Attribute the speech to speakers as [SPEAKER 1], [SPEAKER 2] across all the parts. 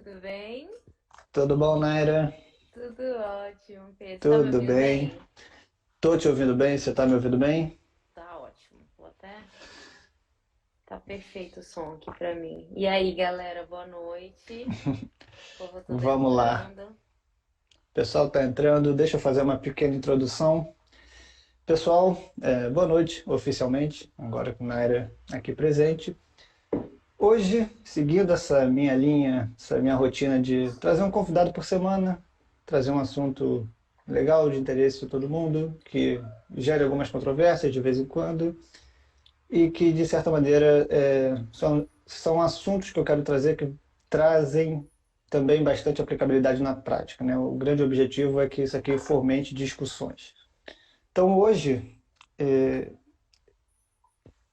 [SPEAKER 1] tudo bem?
[SPEAKER 2] Tudo bom, Naira?
[SPEAKER 1] Tudo ótimo, Pedro. Você tá me
[SPEAKER 2] Tudo
[SPEAKER 1] ouvindo
[SPEAKER 2] bem?
[SPEAKER 1] bem?
[SPEAKER 2] Tô te ouvindo bem? Você tá me ouvindo bem?
[SPEAKER 1] Tá ótimo. Vou até. Tá perfeito o som aqui pra mim. E aí, galera, boa noite. O povo tudo
[SPEAKER 2] Vamos lá.
[SPEAKER 1] entrando.
[SPEAKER 2] O pessoal tá entrando. Deixa eu fazer uma pequena introdução. Pessoal, boa noite, oficialmente, agora com Naira aqui presente. Hoje, seguindo essa minha linha, essa minha rotina de trazer um convidado por semana, trazer um assunto legal, de interesse de todo mundo, que gere algumas controvérsias de vez em quando, e que, de certa maneira, são assuntos que eu quero trazer que trazem também bastante aplicabilidade na prática, né? O grande objetivo é que isso aqui fomente discussões. Então, hoje,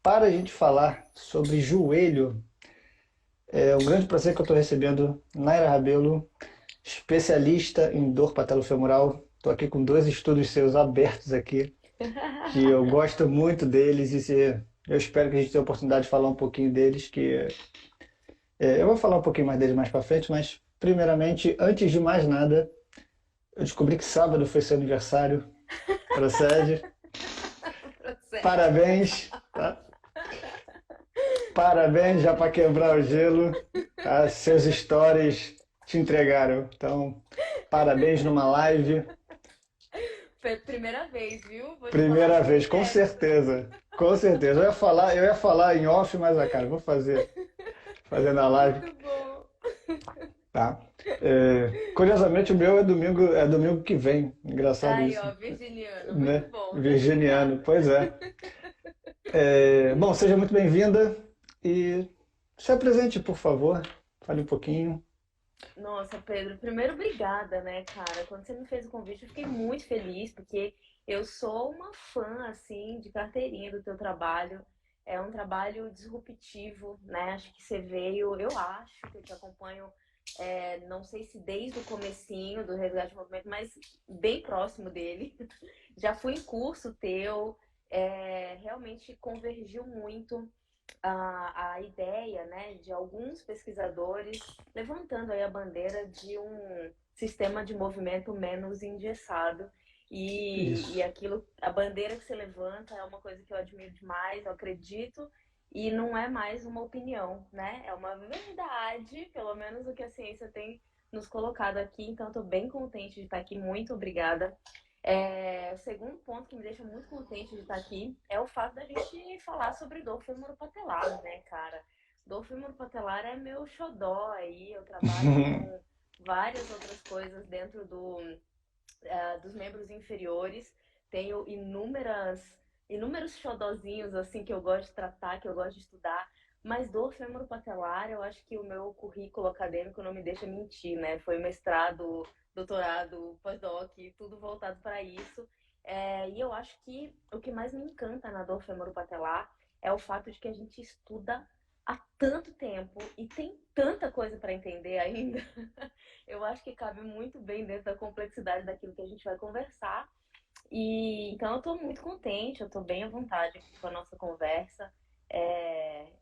[SPEAKER 2] para a gente falar sobre joelho, é um grande prazer que eu estou recebendo Naira Rabelo, especialista em dor patelofemoral. Estou aqui com dois estudos seus abertos aqui, que eu gosto muito deles e eu espero que a gente tenha a oportunidade de falar um pouquinho deles, que eu vou falar um pouquinho mais deles mais para frente, mas primeiramente, antes de mais nada, eu descobri que sábado foi seu aniversário. Procede.
[SPEAKER 1] Procede.
[SPEAKER 2] Parabéns, tá? Parabéns já para quebrar o gelo, tá? Seus stories te entregaram. Então, parabéns numa live.
[SPEAKER 1] Foi a primeira vez, viu? Vou te falar
[SPEAKER 2] Primeira
[SPEAKER 1] que é
[SPEAKER 2] vez, com
[SPEAKER 1] inédito.
[SPEAKER 2] certeza. Com certeza. Eu ia falar em off, mas, cara, vou fazer na live,
[SPEAKER 1] Muito bom.
[SPEAKER 2] tá? Curiosamente, o meu é domingo que vem. Engraçado
[SPEAKER 1] Aí,
[SPEAKER 2] isso,
[SPEAKER 1] ó, virginiano, muito
[SPEAKER 2] né?
[SPEAKER 1] bom.
[SPEAKER 2] Virginiano,
[SPEAKER 1] Justificado.
[SPEAKER 2] pois é. Bom, seja muito bem-vinda e se apresente, por favor. Fale um pouquinho.
[SPEAKER 1] Nossa, Pedro, primeiro obrigada, né, cara? Quando você me fez o convite, eu fiquei muito feliz, porque eu sou uma fã, assim, de carteirinha do teu trabalho. É um trabalho disruptivo, né? Acho que você veio, eu acho que eu te acompanho, não sei se desde o comecinho do Resgate Movimento, mas bem próximo dele. Já fui em curso teu, realmente convergiu muito a ideia, né, de alguns pesquisadores levantando aí a bandeira de um sistema de movimento menos engessado. E
[SPEAKER 2] Isso.
[SPEAKER 1] aquilo, a bandeira que você levanta é uma coisa que eu admiro demais, eu acredito, e não é mais uma opinião, né? É uma verdade, pelo menos o que a ciência tem nos colocado aqui. Então, estou bem contente de estar aqui. Muito obrigada. O segundo ponto que me deixa muito contente de estar aqui é o fato da gente falar sobre dor femoropatelar, né, cara? Dor femoropatelar é meu xodó aí, eu trabalho com várias outras coisas dentro dos membros inferiores, tenho inúmeros xodozinhos assim que eu gosto de tratar, que eu gosto de estudar, mas dor femoropatelar, eu acho que o meu currículo acadêmico não me deixa mentir, né? Foi mestrado, doutorado, pós-doc, tudo voltado para isso. E eu acho que o que mais me encanta na dor femoropatelar é o fato de que a gente estuda há tanto tempo e tem tanta coisa para entender ainda. Eu acho que cabe muito bem dentro da complexidade daquilo que a gente vai conversar. E então eu estou muito contente, eu estou bem à vontade com a nossa conversa.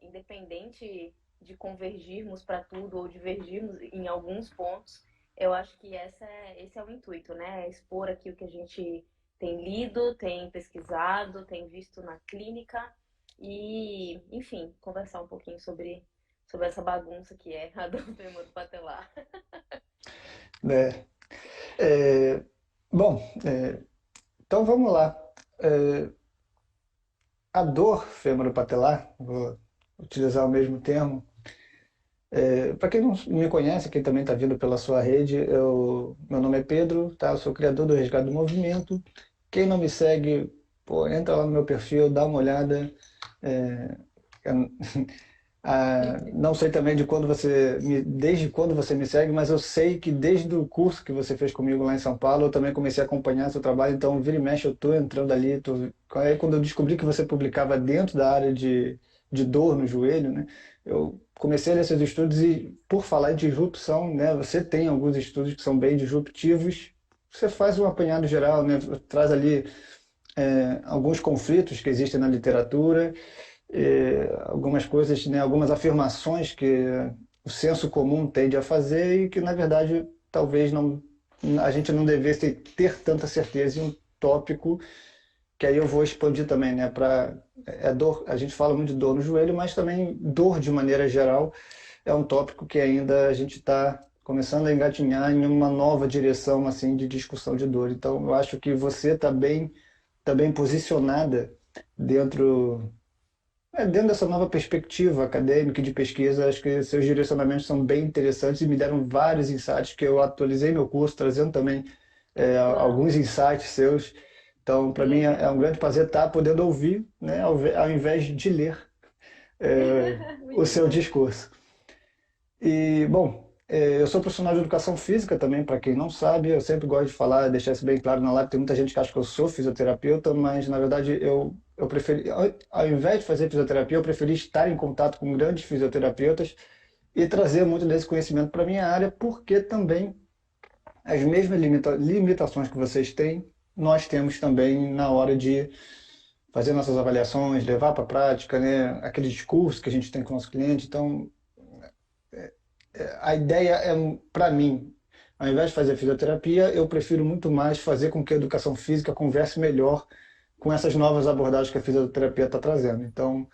[SPEAKER 1] Independente de convergirmos para tudo ou divergirmos em alguns pontos, eu acho que esse é o intuito, né? É expor aqui o que a gente tem lido, tem pesquisado, tem visto na clínica e, enfim, conversar um pouquinho sobre essa bagunça que é a dor patelar.
[SPEAKER 2] Né? É, bom, então vamos lá. É, a dor femoropatelar, vou utilizar o mesmo termo. Para quem não me conhece, quem também está vindo pela sua rede, meu nome é Pedro, tá? Eu sou criador do Resgate do Movimento. Quem não me segue, pô, entra lá no meu perfil, dá uma olhada. É, não sei também desde quando você me segue, mas eu sei que desde o curso que você fez comigo lá em São Paulo, eu também comecei a acompanhar seu trabalho, então vira e mexe eu estou entrando ali. Aí quando eu descobri que você publicava dentro da área de dor no joelho, né, eu comecei a ler seus estudos e, por falar em disrupção, né, você tem alguns estudos que são bem disruptivos, você faz um apanhado geral, né, traz ali alguns conflitos que existem na literatura, algumas coisas, né, algumas afirmações que o senso comum tende a fazer e que, na verdade, talvez não, a gente não devesse ter tanta certeza em um tópico que aí eu vou expandir também, né? Dor, a gente fala muito de dor no joelho, mas também dor de maneira geral é um tópico que ainda a gente está começando a engatinhar em uma nova direção assim de discussão de dor. Então, eu acho que você tá bem posicionada dentro dentro dessa nova perspectiva acadêmica e de pesquisa. Acho que seus direcionamentos são bem interessantes e me deram vários insights que eu atualizei meu curso, trazendo também
[SPEAKER 1] Uau,
[SPEAKER 2] alguns insights seus. Então,
[SPEAKER 1] que
[SPEAKER 2] para mim é um
[SPEAKER 1] legal.
[SPEAKER 2] grande prazer estar podendo ouvir, né, ao invés de ler o
[SPEAKER 1] Muito
[SPEAKER 2] seu
[SPEAKER 1] bom.
[SPEAKER 2] discurso. E, bom, eu sou profissional de educação física também, para quem não sabe, eu sempre gosto de falar, deixar isso bem claro na live. Tem muita gente que acha que eu sou fisioterapeuta, mas na verdade eu preferi, ao invés de fazer fisioterapia, eu preferi estar em contato com grandes fisioterapeutas e trazer muito desse conhecimento para a minha área, porque também as mesmas limitações que vocês têm, nós temos também na hora de fazer nossas avaliações, levar para a prática, né, aquele discurso que a gente tem com o nosso cliente. Então, a ideia é, para mim, ao invés de fazer fisioterapia, eu prefiro muito mais fazer com que a educação física converse melhor com essas novas abordagens que a fisioterapia está trazendo. Então,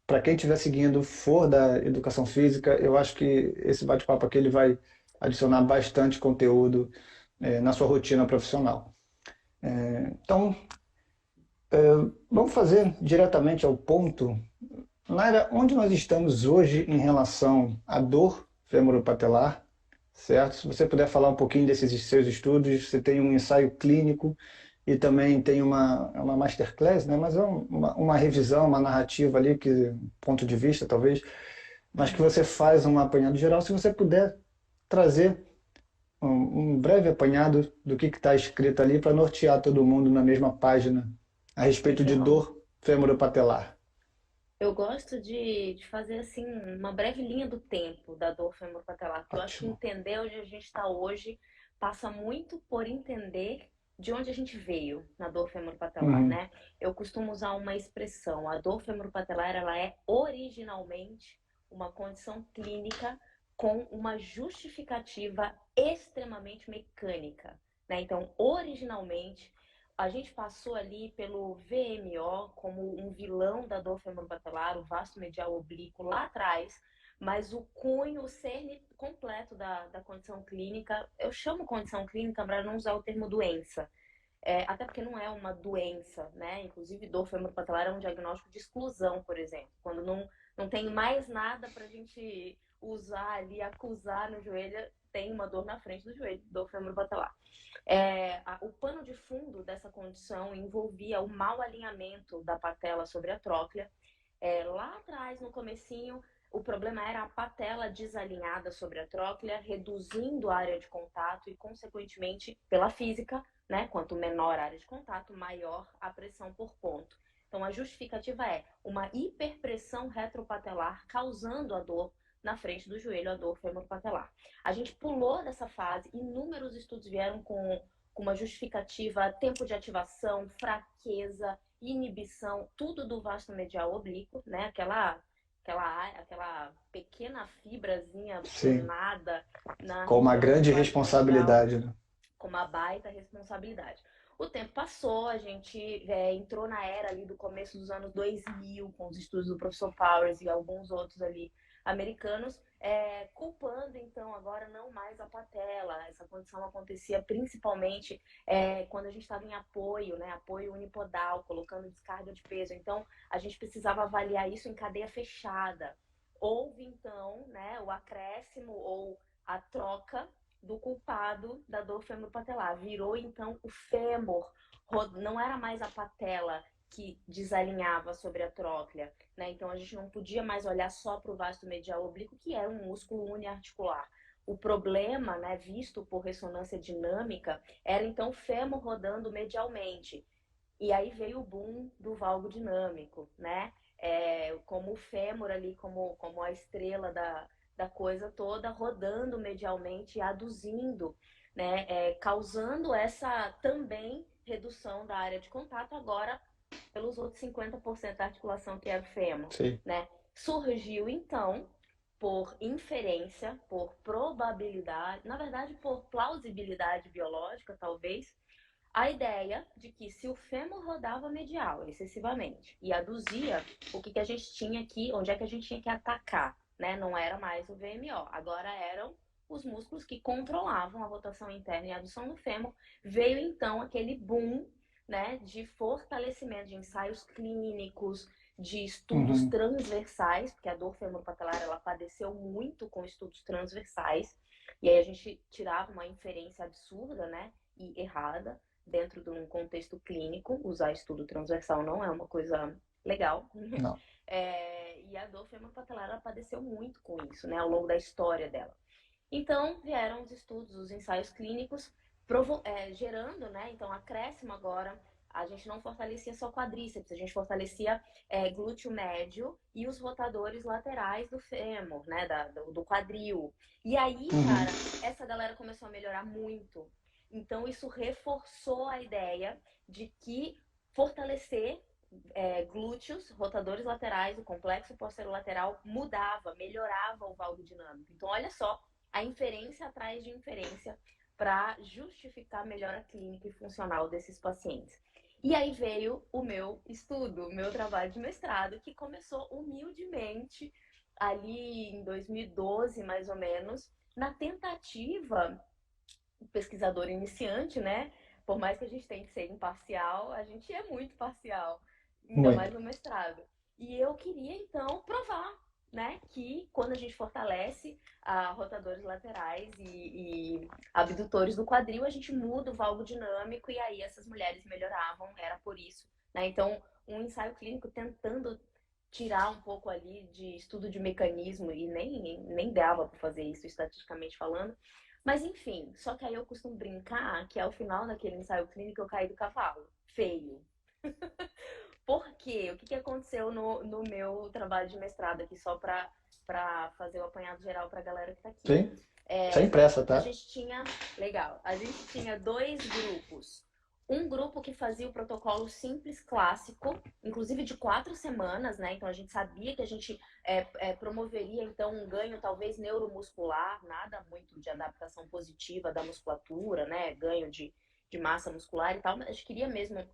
[SPEAKER 2] para quem estiver seguindo, for da educação física, eu acho que esse bate-papo aqui ele vai adicionar bastante conteúdo na sua rotina profissional. Então, vamos fazer diretamente ao ponto. Naira, onde nós estamos hoje em relação à dor femoropatelar, certo? Se você puder falar um pouquinho desses seus estudos, você tem um ensaio clínico e também tem uma masterclass, né? Mas é uma revisão, uma narrativa ali, que ponto de vista talvez, mas que você faz um apanhado geral. Se você puder trazer um breve apanhado do que está escrito ali para nortear todo mundo na mesma página a respeito de
[SPEAKER 1] Legal.
[SPEAKER 2] dor femoropatelar.
[SPEAKER 1] Eu gosto de fazer assim uma breve linha do tempo da dor femoropatelar, porque eu acho que
[SPEAKER 2] Ótimo.
[SPEAKER 1] entender onde a gente está hoje passa muito por entender de onde a gente veio na dor femoropatelar,
[SPEAKER 2] Uhum.
[SPEAKER 1] né? Eu costumo usar uma expressão, a dor femoropatelar ela é originalmente uma condição clínica com uma justificativa extremamente mecânica, né? Então, originalmente a gente passou ali pelo VMO como um vilão da dor femoropatelar, o vasto medial oblíquo lá atrás, mas o cunho, o cerne completo da condição clínica, eu chamo condição clínica para não usar o termo doença, até porque não é uma doença, né? Inclusive, dor femoropatelar é um diagnóstico de exclusão, por exemplo, quando não tem mais nada para a gente usar ali, acusar no joelho, tem uma dor na frente do joelho, dor femoropatelar. O pano de fundo dessa condição envolvia o mau alinhamento da patela sobre a tróclea. Lá atrás, no comecinho, o problema era a patela desalinhada sobre a tróclea, reduzindo a área de contato e, consequentemente, pela física, né? Quanto menor a área de contato, maior a pressão por ponto. Então, a justificativa é uma hiperpressão retropatelar causando a dor na frente do joelho, a dor femoropatelar. A gente pulou dessa fase, inúmeros estudos vieram com uma justificativa, tempo de ativação, fraqueza, inibição, tudo do vasto medial oblíquo, né? Aquela pequena fibrazinha
[SPEAKER 2] Sim,
[SPEAKER 1] penada na
[SPEAKER 2] com uma
[SPEAKER 1] região do
[SPEAKER 2] grande
[SPEAKER 1] vasto medial,
[SPEAKER 2] responsabilidade, né?
[SPEAKER 1] com uma baita responsabilidade. O tempo passou, a gente entrou na era ali do começo dos anos 2000, com os estudos do professor Powers e alguns outros ali americanos, culpando então agora não mais a patela. Essa condição acontecia principalmente quando a gente estava em apoio, né, apoio unipodal, colocando descarga de peso. Então a gente precisava avaliar isso em cadeia fechada. Houve então, né, o acréscimo ou a troca do culpado da dor femoropatelar. Virou então o fêmur, não era mais a patela que desalinhava sobre a tróclea, né? Então a gente não podia mais olhar só para o vasto medial oblíquo, que era um músculo uniarticular. O problema, né, visto por ressonância dinâmica, era então o fêmur rodando medialmente. E aí veio o boom do valgo dinâmico, né? Como o fêmur ali, como a estrela da coisa toda, rodando medialmente e aduzindo, né? Causando essa também redução da área de contato, agora pelos outros 50% da articulação que era o fêmur,
[SPEAKER 2] Sim.
[SPEAKER 1] né? Surgiu então por inferência, por probabilidade, na verdade por plausibilidade biológica, talvez, a ideia de que se o fêmur rodava medial excessivamente e aduzia, o que a gente tinha aqui, onde é que a gente tinha que atacar, né? Não era mais o VMO, agora eram os músculos que controlavam a rotação interna e a adução do fêmur. Veio então aquele boom, né, de fortalecimento de ensaios clínicos, de estudos
[SPEAKER 2] Uhum.
[SPEAKER 1] transversais, porque a dor femoropatelar ela padeceu muito com estudos transversais, e aí a gente tirava uma inferência absurda, né, e errada, dentro de um contexto clínico. Usar estudo transversal não é uma coisa legal.
[SPEAKER 2] Não.
[SPEAKER 1] E a dor femoropatelar ela padeceu muito com isso, né, ao longo da história dela. Então vieram os estudos, os ensaios clínicos, gerando, né, então acréscimo agora. A gente não fortalecia só quadríceps, a gente fortalecia glúteo médio e os rotadores laterais do fêmur, né, do quadril. E aí,
[SPEAKER 2] Uhum.
[SPEAKER 1] cara, essa galera começou a melhorar muito. Então, isso reforçou a ideia de que fortalecer glúteos, rotadores laterais, o complexo posterolateral mudava, melhorava o valgo dinâmico. Então, olha só, a inferência atrás de inferência para justificar a melhora clínica e funcional desses pacientes. E aí veio o meu estudo, o meu trabalho de mestrado, que começou humildemente ali em 2012, mais ou menos, na tentativa, pesquisador iniciante, né? Por mais que a gente tenha que ser imparcial, a gente é muito parcial, ainda
[SPEAKER 2] Muito.
[SPEAKER 1] mais no mestrado. E eu queria, então, provar, né, que quando a gente fortalece rotadores laterais e abdutores do quadril, a gente muda o valgo dinâmico e aí essas mulheres melhoravam, era por isso, né? Então, um ensaio clínico tentando tirar um pouco ali de estudo de mecanismo, e nem dava para fazer isso estatisticamente falando, mas enfim, só que aí eu costumo brincar que ao final daquele ensaio clínico eu caí do cavalo. Feio. Por quê? O que aconteceu no meu trabalho de mestrado aqui, só para fazer o apanhado geral para a galera que está aqui.
[SPEAKER 2] Sim. Sem pressa,
[SPEAKER 1] A
[SPEAKER 2] tá?
[SPEAKER 1] gente tinha, legal, a gente tinha dois grupos. Um grupo que fazia o protocolo simples clássico, inclusive de 4 semanas, né? Então a gente sabia que a gente promoveria então um ganho talvez neuromuscular, nada muito de adaptação positiva da musculatura, né? Ganho de massa muscular e tal, mas a gente queria mesmo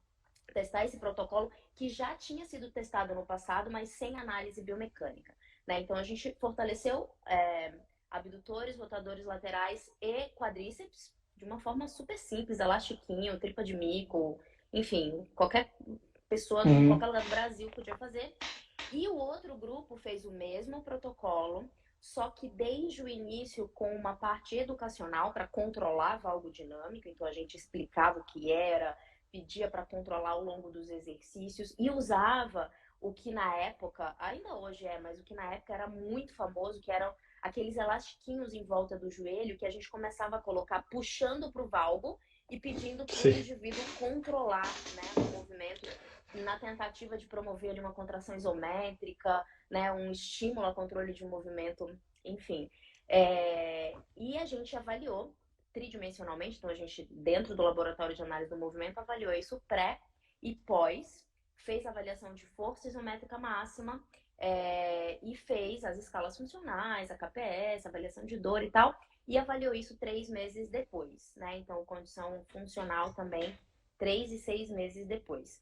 [SPEAKER 1] testar esse protocolo que já tinha sido testado no passado, mas sem análise biomecânica, né? Então a gente fortaleceu abdutores, rotadores laterais e quadríceps de uma forma super simples, elastiquinho, tripa de mico, enfim, qualquer pessoa em qualquer
[SPEAKER 2] Uhum.
[SPEAKER 1] lugar do Brasil podia fazer. E o outro grupo fez o mesmo protocolo, só que desde o início com uma parte educacional para controlar a valgo dinâmica, então a gente explicava o que era, pedia para controlar ao longo dos exercícios e usava o que na época, ainda hoje mas o que na época era muito famoso, que eram aqueles elastiquinhos em volta do joelho que a gente começava a colocar puxando para o valgo e pedindo para o
[SPEAKER 2] Sim.
[SPEAKER 1] indivíduo controlar, né, o movimento na tentativa de promover ali, uma contração isométrica, né, um estímulo ao controle de movimento, enfim. E a gente avaliou tridimensionalmente, então a gente, dentro do laboratório de análise do movimento, avaliou isso pré e pós, fez a avaliação de força isométrica máxima e fez as escalas funcionais, a KPS, avaliação de dor e tal, e avaliou isso 3 meses depois, né? Então, condição funcional também, 3 e 6 meses depois.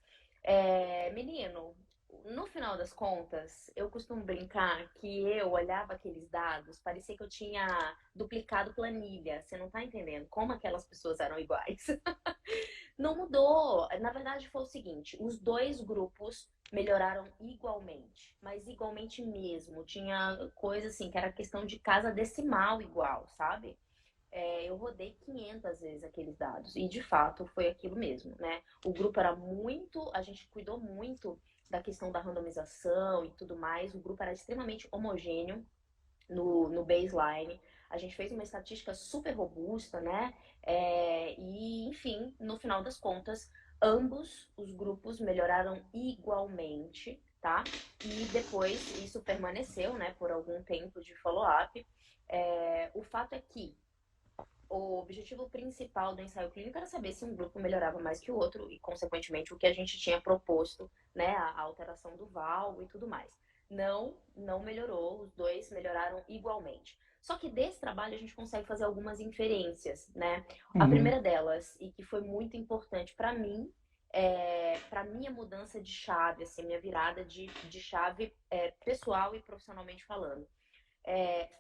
[SPEAKER 1] Menino, no final das contas, eu costumo brincar que eu olhava aqueles dados, parecia que eu tinha duplicado planilha. Você não tá entendendo como aquelas pessoas eram iguais. Não mudou. Na verdade, foi o seguinte: os dois grupos melhoraram igualmente, mas igualmente mesmo. Tinha coisa assim que era questão de casa decimal igual, sabe? Eu rodei 500 vezes aqueles dados e de fato foi aquilo mesmo, né? O grupo era muito, a gente cuidou muito da questão da randomização e tudo mais. O grupo era extremamente homogêneo no baseline. A gente fez uma estatística super robusta, né? E, enfim, no final das contas, ambos os grupos melhoraram igualmente, tá? E depois isso permaneceu, né, por algum tempo de follow-up. O fato é que o objetivo principal do ensaio clínico era saber se um grupo melhorava mais que o outro e, consequentemente, o que a gente tinha proposto, né, a alteração do valgo e tudo mais. não melhorou, os dois melhoraram igualmente. Só que desse trabalho a gente consegue fazer algumas inferências, né? A
[SPEAKER 2] Uhum.
[SPEAKER 1] primeira delas, e que foi muito importante para mim, para minha mudança de chave, assim, minha virada de chave pessoal e profissionalmente falando.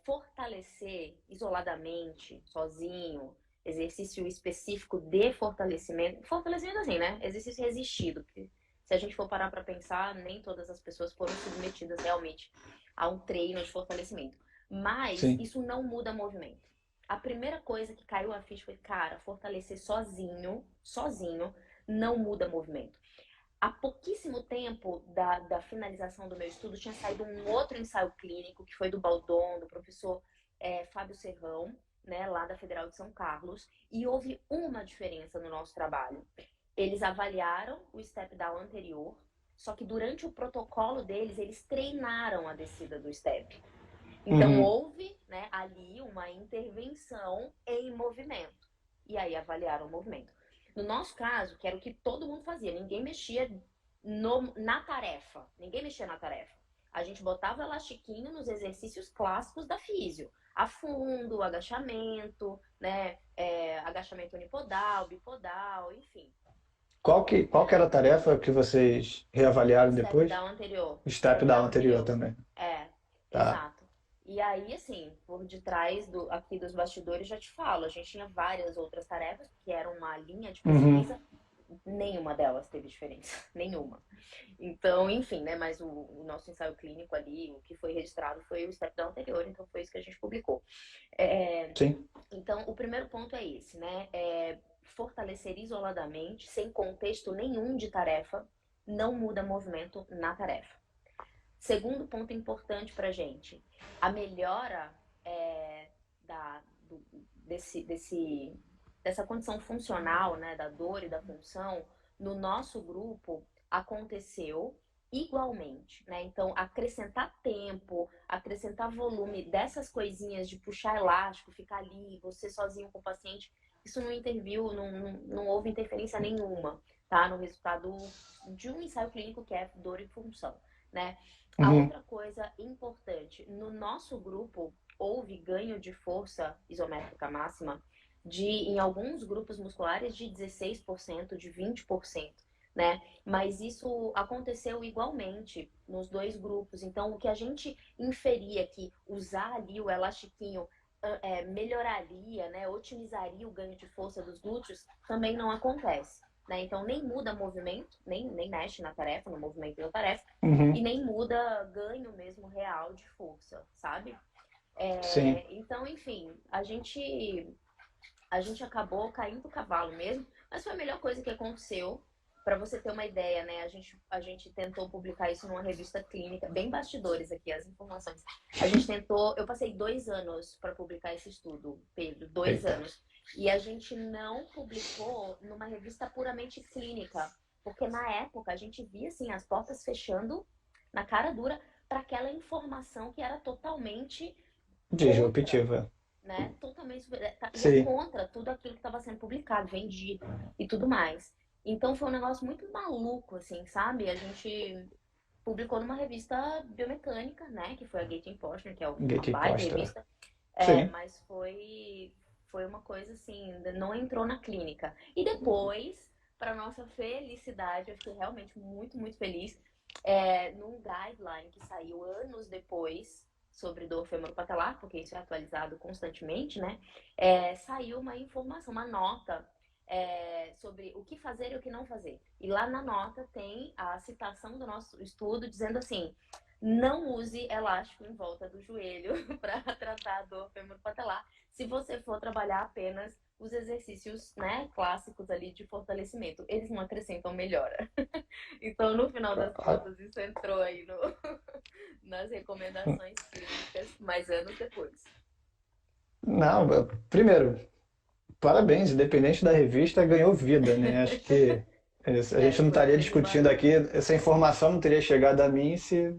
[SPEAKER 1] Fortalecer isoladamente, sozinho, exercício específico de fortalecimento, fortalecimento assim, né? Exercício resistido, porque se a gente for parar para pensar, nem todas as pessoas foram submetidas realmente a um treino de fortalecimento. Mas
[SPEAKER 2] Sim.
[SPEAKER 1] isso não muda movimento. A primeira coisa que caiu a ficha foi, cara, fortalecer sozinho, não muda movimento. Há pouquíssimo tempo da finalização do meu estudo, tinha saído um outro ensaio clínico, que foi do Baldon, do professor Fábio Serrão, né, lá da Federal de São Carlos, e houve uma diferença no nosso trabalho. Eles avaliaram o step down anterior, só que durante o protocolo deles, eles treinaram a descida do step. Então,
[SPEAKER 2] Uhum.
[SPEAKER 1] houve, né, ali uma intervenção em movimento. E aí avaliaram o movimento. No nosso caso, que era o que todo mundo fazia, ninguém mexia na tarefa. Ninguém mexia na tarefa. A gente botava o elastiquinho nos exercícios clássicos da físio. Afundo, agachamento, né? Agachamento unipodal, bipodal, enfim.
[SPEAKER 2] Qual que era a tarefa que vocês
[SPEAKER 1] O
[SPEAKER 2] reavaliaram
[SPEAKER 1] step
[SPEAKER 2] depois?
[SPEAKER 1] down anterior.
[SPEAKER 2] O
[SPEAKER 1] O
[SPEAKER 2] step
[SPEAKER 1] step
[SPEAKER 2] down
[SPEAKER 1] down
[SPEAKER 2] anterior
[SPEAKER 1] anterior.
[SPEAKER 2] também.
[SPEAKER 1] É,
[SPEAKER 2] Tá.
[SPEAKER 1] exato. E aí, assim, por detrás aqui dos bastidores, já te falo, a gente tinha várias outras tarefas, que eram uma linha de
[SPEAKER 2] Uhum.
[SPEAKER 1] pesquisa, nenhuma delas teve diferença, nenhuma. Então, enfim, né, mas o nosso ensaio clínico ali, o que foi registrado foi o step down anterior, então foi isso que a gente publicou. É,
[SPEAKER 2] Sim.
[SPEAKER 1] então, o primeiro ponto é esse, né, fortalecer isoladamente, sem contexto nenhum de tarefa, não muda movimento na tarefa. Segundo ponto importante para gente, a melhora da, do, dessa condição funcional, né, da dor e da função, no nosso grupo aconteceu igualmente, né? Então, acrescentar tempo, acrescentar volume dessas coisinhas de puxar elástico, ficar ali, você sozinho com o paciente, isso não interviu, não houve interferência nenhuma, tá? No resultado de um ensaio clínico que é dor e função, né? A
[SPEAKER 2] Uhum.
[SPEAKER 1] outra coisa importante, no nosso grupo houve ganho de força isométrica máxima em alguns grupos musculares de 16%, de 20%, né? Mas isso aconteceu igualmente nos dois grupos. Então, o que a gente inferia que usar ali o elastiquinho melhoraria, né, otimizaria o ganho de força dos glúteos, também não acontece. Né? Então, nem muda movimento, nem mexe na tarefa, no movimento da tarefa, e
[SPEAKER 2] Uhum.
[SPEAKER 1] nem muda ganho mesmo real de força, sabe?
[SPEAKER 2] Sim.
[SPEAKER 1] Então, enfim, a gente acabou caindo do cavalo mesmo, mas foi a melhor coisa que aconteceu. Para você ter uma ideia, né? A gente tentou publicar isso numa revista clínica, bem bastidores aqui, as informações. A gente tentou, eu passei 2 anos para publicar esse estudo, Pedro, dois
[SPEAKER 2] Eita.
[SPEAKER 1] anos. E a gente não publicou numa revista puramente clínica, porque na época a gente via assim as portas fechando na cara dura para aquela informação que era totalmente contra,
[SPEAKER 2] Disruptiva.
[SPEAKER 1] né? Totalmente ia
[SPEAKER 2] Sim.
[SPEAKER 1] contra tudo aquilo que estava sendo publicado, vendido e tudo mais. Então foi um negócio muito maluco, assim, sabe? A gente publicou numa revista biomecânica, né? Que foi a Gating Postner, que é uma
[SPEAKER 2] Gate
[SPEAKER 1] baita
[SPEAKER 2] imposta.
[SPEAKER 1] revista.
[SPEAKER 2] Sim.
[SPEAKER 1] Mas foi uma coisa assim, não entrou na clínica. E depois, para nossa felicidade, eu fiquei realmente muito, muito feliz, num guideline que saiu anos depois sobre dor femoropatelar, porque isso é atualizado constantemente, né? Saiu uma informação, uma nota sobre o que fazer e o que não fazer. E lá na nota tem a citação do nosso estudo dizendo assim: não use elástico em volta do joelho para tratar a dor femoropatelar, se você for trabalhar apenas os exercícios, né, clássicos ali de fortalecimento. Eles não acrescentam melhora. Então, no final das contas, isso entrou aí nas recomendações clínicas, mais anos depois.
[SPEAKER 2] Não, primeiro, parabéns, independente da revista, ganhou vida, né? Acho que a gente não
[SPEAKER 1] Foi um
[SPEAKER 2] estaria
[SPEAKER 1] grande
[SPEAKER 2] discutindo aqui,
[SPEAKER 1] barulho.
[SPEAKER 2] essa informação não teria chegado a mim se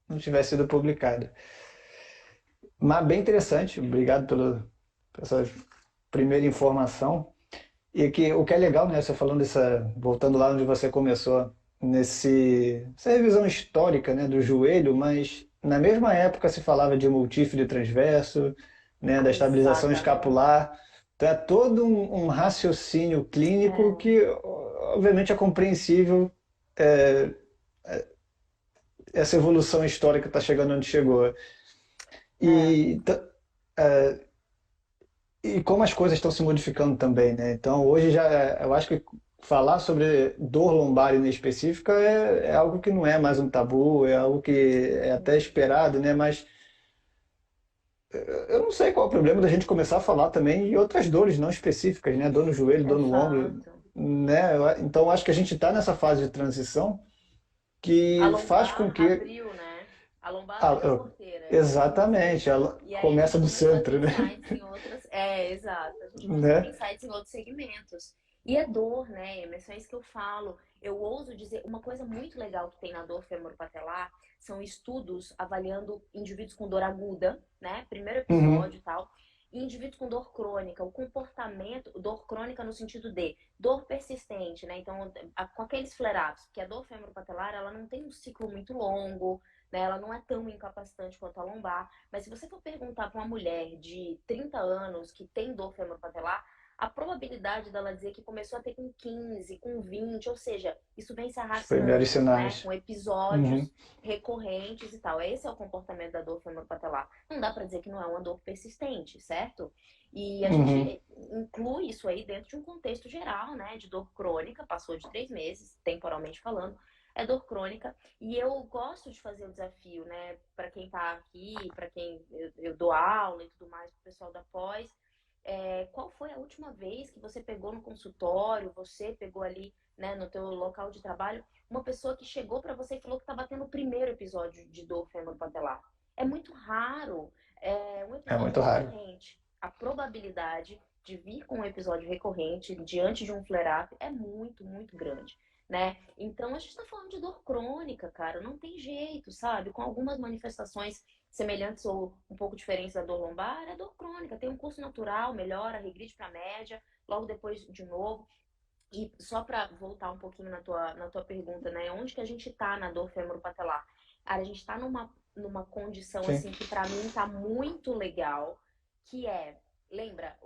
[SPEAKER 2] não tivesse sido publicada. Mas bem interessante, obrigado por essa primeira informação. E que o que é legal, né? Você falando dessa, voltando lá onde você começou essa revisão histórica, né, do joelho, mas na mesma época se falava de multífide transverso, né, da estabilização
[SPEAKER 1] Exatamente.
[SPEAKER 2] escapular. Então é todo um raciocínio clínico
[SPEAKER 1] É,
[SPEAKER 2] que, obviamente, é compreensível é, essa evolução histórica está chegando onde chegou.
[SPEAKER 1] é,
[SPEAKER 2] E, e como as coisas estão se modificando também, né? Então, hoje já, eu acho que falar sobre dor lombar específica é algo que não é mais um tabu, é algo que é até esperado, né? Mas eu não sei qual é o problema da gente começar a falar também de outras dores não específicas, né? Dor no joelho, dor no ombro,
[SPEAKER 1] exato.
[SPEAKER 2] né? Então, acho que a gente está nessa fase de transição
[SPEAKER 1] A
[SPEAKER 2] que faz com
[SPEAKER 1] lombar
[SPEAKER 2] que...
[SPEAKER 1] abriu, né? A lombar
[SPEAKER 2] Ah,
[SPEAKER 1] abriu a porteira, é bem isso.
[SPEAKER 2] exatamente, ela
[SPEAKER 1] E aí a
[SPEAKER 2] começa
[SPEAKER 1] gente
[SPEAKER 2] no
[SPEAKER 1] começou a ter
[SPEAKER 2] centro, né?
[SPEAKER 1] insights em outras. É, exato. A gente começou a ter
[SPEAKER 2] Né?
[SPEAKER 1] insights em outros segmentos. E é dor, né, Emerson? É isso que eu falo. Eu ouso dizer, uma coisa muito legal que tem na dor femoropatelar são estudos avaliando indivíduos com dor aguda, né? Primeiro
[SPEAKER 2] Uhum.
[SPEAKER 1] episódio e tal. E indivíduos com dor crônica, o comportamento, dor crônica no sentido de dor persistente, né? Então, com aqueles flare-ups, porque a dor femoropatelar, ela não tem um ciclo muito longo, né? Ela não é tão incapacitante quanto a lombar. Mas se você for perguntar para uma mulher de 30 anos que tem dor femoropatelar, a probabilidade dela dizer que começou a ter com 15, com 20, ou seja, isso vem se
[SPEAKER 2] Os primeiros
[SPEAKER 1] arrastando, né?
[SPEAKER 2] sinais.
[SPEAKER 1] Com
[SPEAKER 2] Uhum.
[SPEAKER 1] episódios recorrentes e tal. Esse é o comportamento da dor femoropatelar. Não dá para dizer que não é uma dor persistente, certo? E a
[SPEAKER 2] Uhum.
[SPEAKER 1] gente inclui isso aí dentro de um contexto geral, né? De dor crônica, passou de 3 meses, temporalmente falando, é dor crônica. E eu gosto de fazer o desafio, né? Para quem está aqui, para quem eu dou aula e tudo mais, para o pessoal da pós, qual foi a última vez que você pegou no consultório, você pegou ali, né, no teu local de trabalho, uma pessoa que chegou para você e falou que estava tendo o primeiro episódio de dor femoropatelar? É muito raro, um
[SPEAKER 2] É
[SPEAKER 1] episódio
[SPEAKER 2] muito raro.
[SPEAKER 1] recorrente. A probabilidade de vir com um episódio recorrente diante de um flare-up é muito, muito grande, né? Então a gente está falando de dor crônica, cara, não tem jeito, sabe? Com algumas manifestações semelhantes ou um pouco diferentes da dor lombar, é dor crônica. Tem um curso natural, melhora, regride para média, logo depois de novo. E só para voltar um pouquinho na tua pergunta, né? Onde que a gente tá na dor femoropatelar? Cara, a gente tá numa condição,
[SPEAKER 2] Sim.
[SPEAKER 1] assim, que para mim tá muito legal, que é, lembra,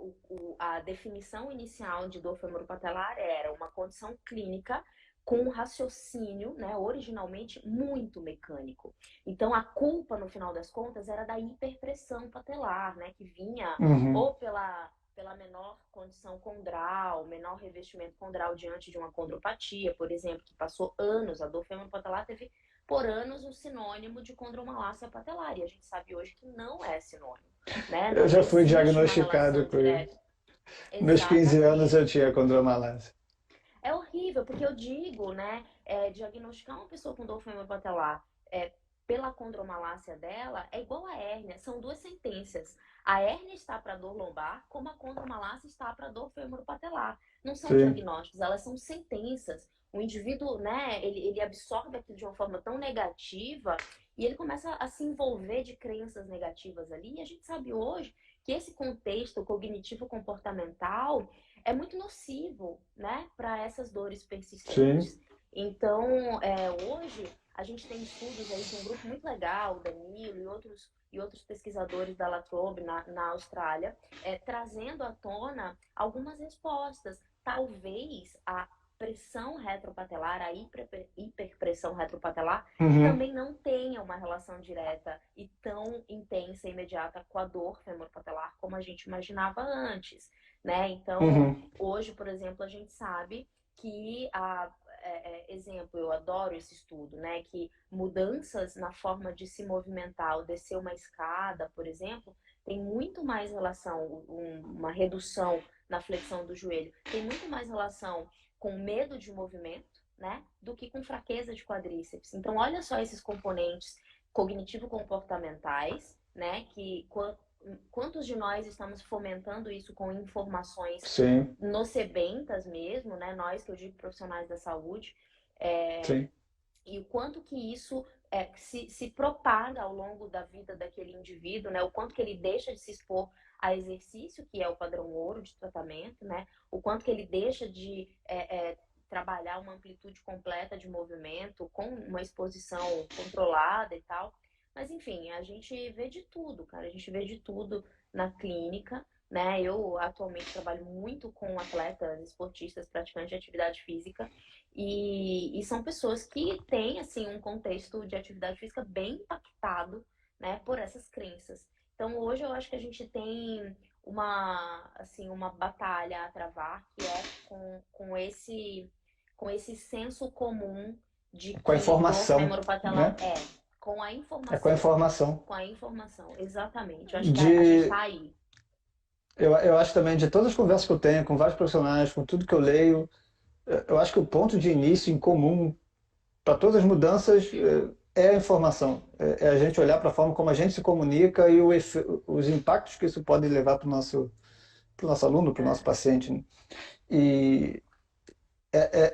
[SPEAKER 1] a definição inicial de dor femoropatelar era uma condição clínica com um raciocínio, né, originalmente muito mecânico. Então, a culpa, no final das contas, era da hiperpressão patelar, né, que vinha
[SPEAKER 2] Uhum.
[SPEAKER 1] ou pela menor condição condral, menor revestimento condral diante de uma condropatia, por exemplo, que passou anos, a dor femoropatelar teve por anos um sinônimo de condromalácia patelar, e a gente sabe hoje que não é sinônimo, né?
[SPEAKER 2] Eu
[SPEAKER 1] Não
[SPEAKER 2] já fui
[SPEAKER 1] existe uma
[SPEAKER 2] diagnosticado
[SPEAKER 1] relação
[SPEAKER 2] com isso.
[SPEAKER 1] direta.
[SPEAKER 2] Meus 15 anos eu
[SPEAKER 1] Exatamente.
[SPEAKER 2] tinha condromalácia.
[SPEAKER 1] É horrível, porque eu digo, né, diagnosticar uma pessoa com dor femoropatelar pela condromalácia dela é igual a hérnia, são duas sentenças. A hérnia está para dor lombar, como a condromalácia está para dor femoropatelar. Não são
[SPEAKER 2] Sim.
[SPEAKER 1] diagnósticos, elas são sentenças. O indivíduo, né, ele absorve aquilo de uma forma tão negativa e ele começa a se envolver de crenças negativas ali. E a gente sabe hoje que esse contexto cognitivo-comportamental é muito nocivo, né, para essas dores
[SPEAKER 2] Sim.
[SPEAKER 1] persistentes. Então, hoje a gente tem estudos aí de um grupo muito legal, o Danilo e outros pesquisadores da La Trobe na Austrália, trazendo à tona algumas respostas. Talvez a pressão retropatelar, a hiperpressão retropatelar,
[SPEAKER 2] Uhum.
[SPEAKER 1] também não tenha uma relação direta e tão intensa e imediata com a dor femoropatelar como a gente imaginava antes, né? Então,
[SPEAKER 2] Uhum.
[SPEAKER 1] hoje, por exemplo, a gente sabe que exemplo, eu adoro esse estudo, né? Que mudanças na forma de se movimentar, ou descer uma escada, por exemplo, tem muito mais relação, uma redução na flexão do joelho, tem muito mais relação com medo de movimento, né? Do que com fraqueza de quadríceps. Então, olha só esses componentes cognitivo-comportamentais, né? Que quantos de nós estamos fomentando isso com informações
[SPEAKER 2] Sim.
[SPEAKER 1] nocebentas mesmo, né? Nós, que eu digo profissionais da saúde, é,
[SPEAKER 2] Sim.
[SPEAKER 1] e o quanto que isso se propaga ao longo da vida daquele indivíduo, né? O quanto que ele deixa de se expor a exercício, que é o padrão ouro de tratamento, né? O quanto que ele deixa de trabalhar uma amplitude completa de movimento com uma exposição controlada e tal. Mas enfim, a gente vê de tudo, cara. A gente vê de tudo na clínica, né? Eu atualmente trabalho muito com atletas, esportistas, praticantes de atividade física e são pessoas que têm assim um contexto de atividade física bem impactado, né, por essas crenças. Então hoje eu acho que a gente tem uma batalha a travar que é com esse senso comum de
[SPEAKER 2] Com a
[SPEAKER 1] que dor
[SPEAKER 2] informação,
[SPEAKER 1] femoro-patelar
[SPEAKER 2] né?
[SPEAKER 1] com a
[SPEAKER 2] É com a
[SPEAKER 1] informação.
[SPEAKER 2] informação.
[SPEAKER 1] Com a informação, exatamente. Eu acho que a gente
[SPEAKER 2] De,
[SPEAKER 1] está aí.
[SPEAKER 2] eu acho também, de todas as conversas que eu tenho com vários profissionais, com tudo que eu leio, eu acho que o ponto de início em comum para todas as mudanças é a informação. É a gente olhar para a forma como a gente se comunica e os impactos que isso pode levar para o nosso aluno, para o nosso
[SPEAKER 1] É,
[SPEAKER 2] paciente, né? E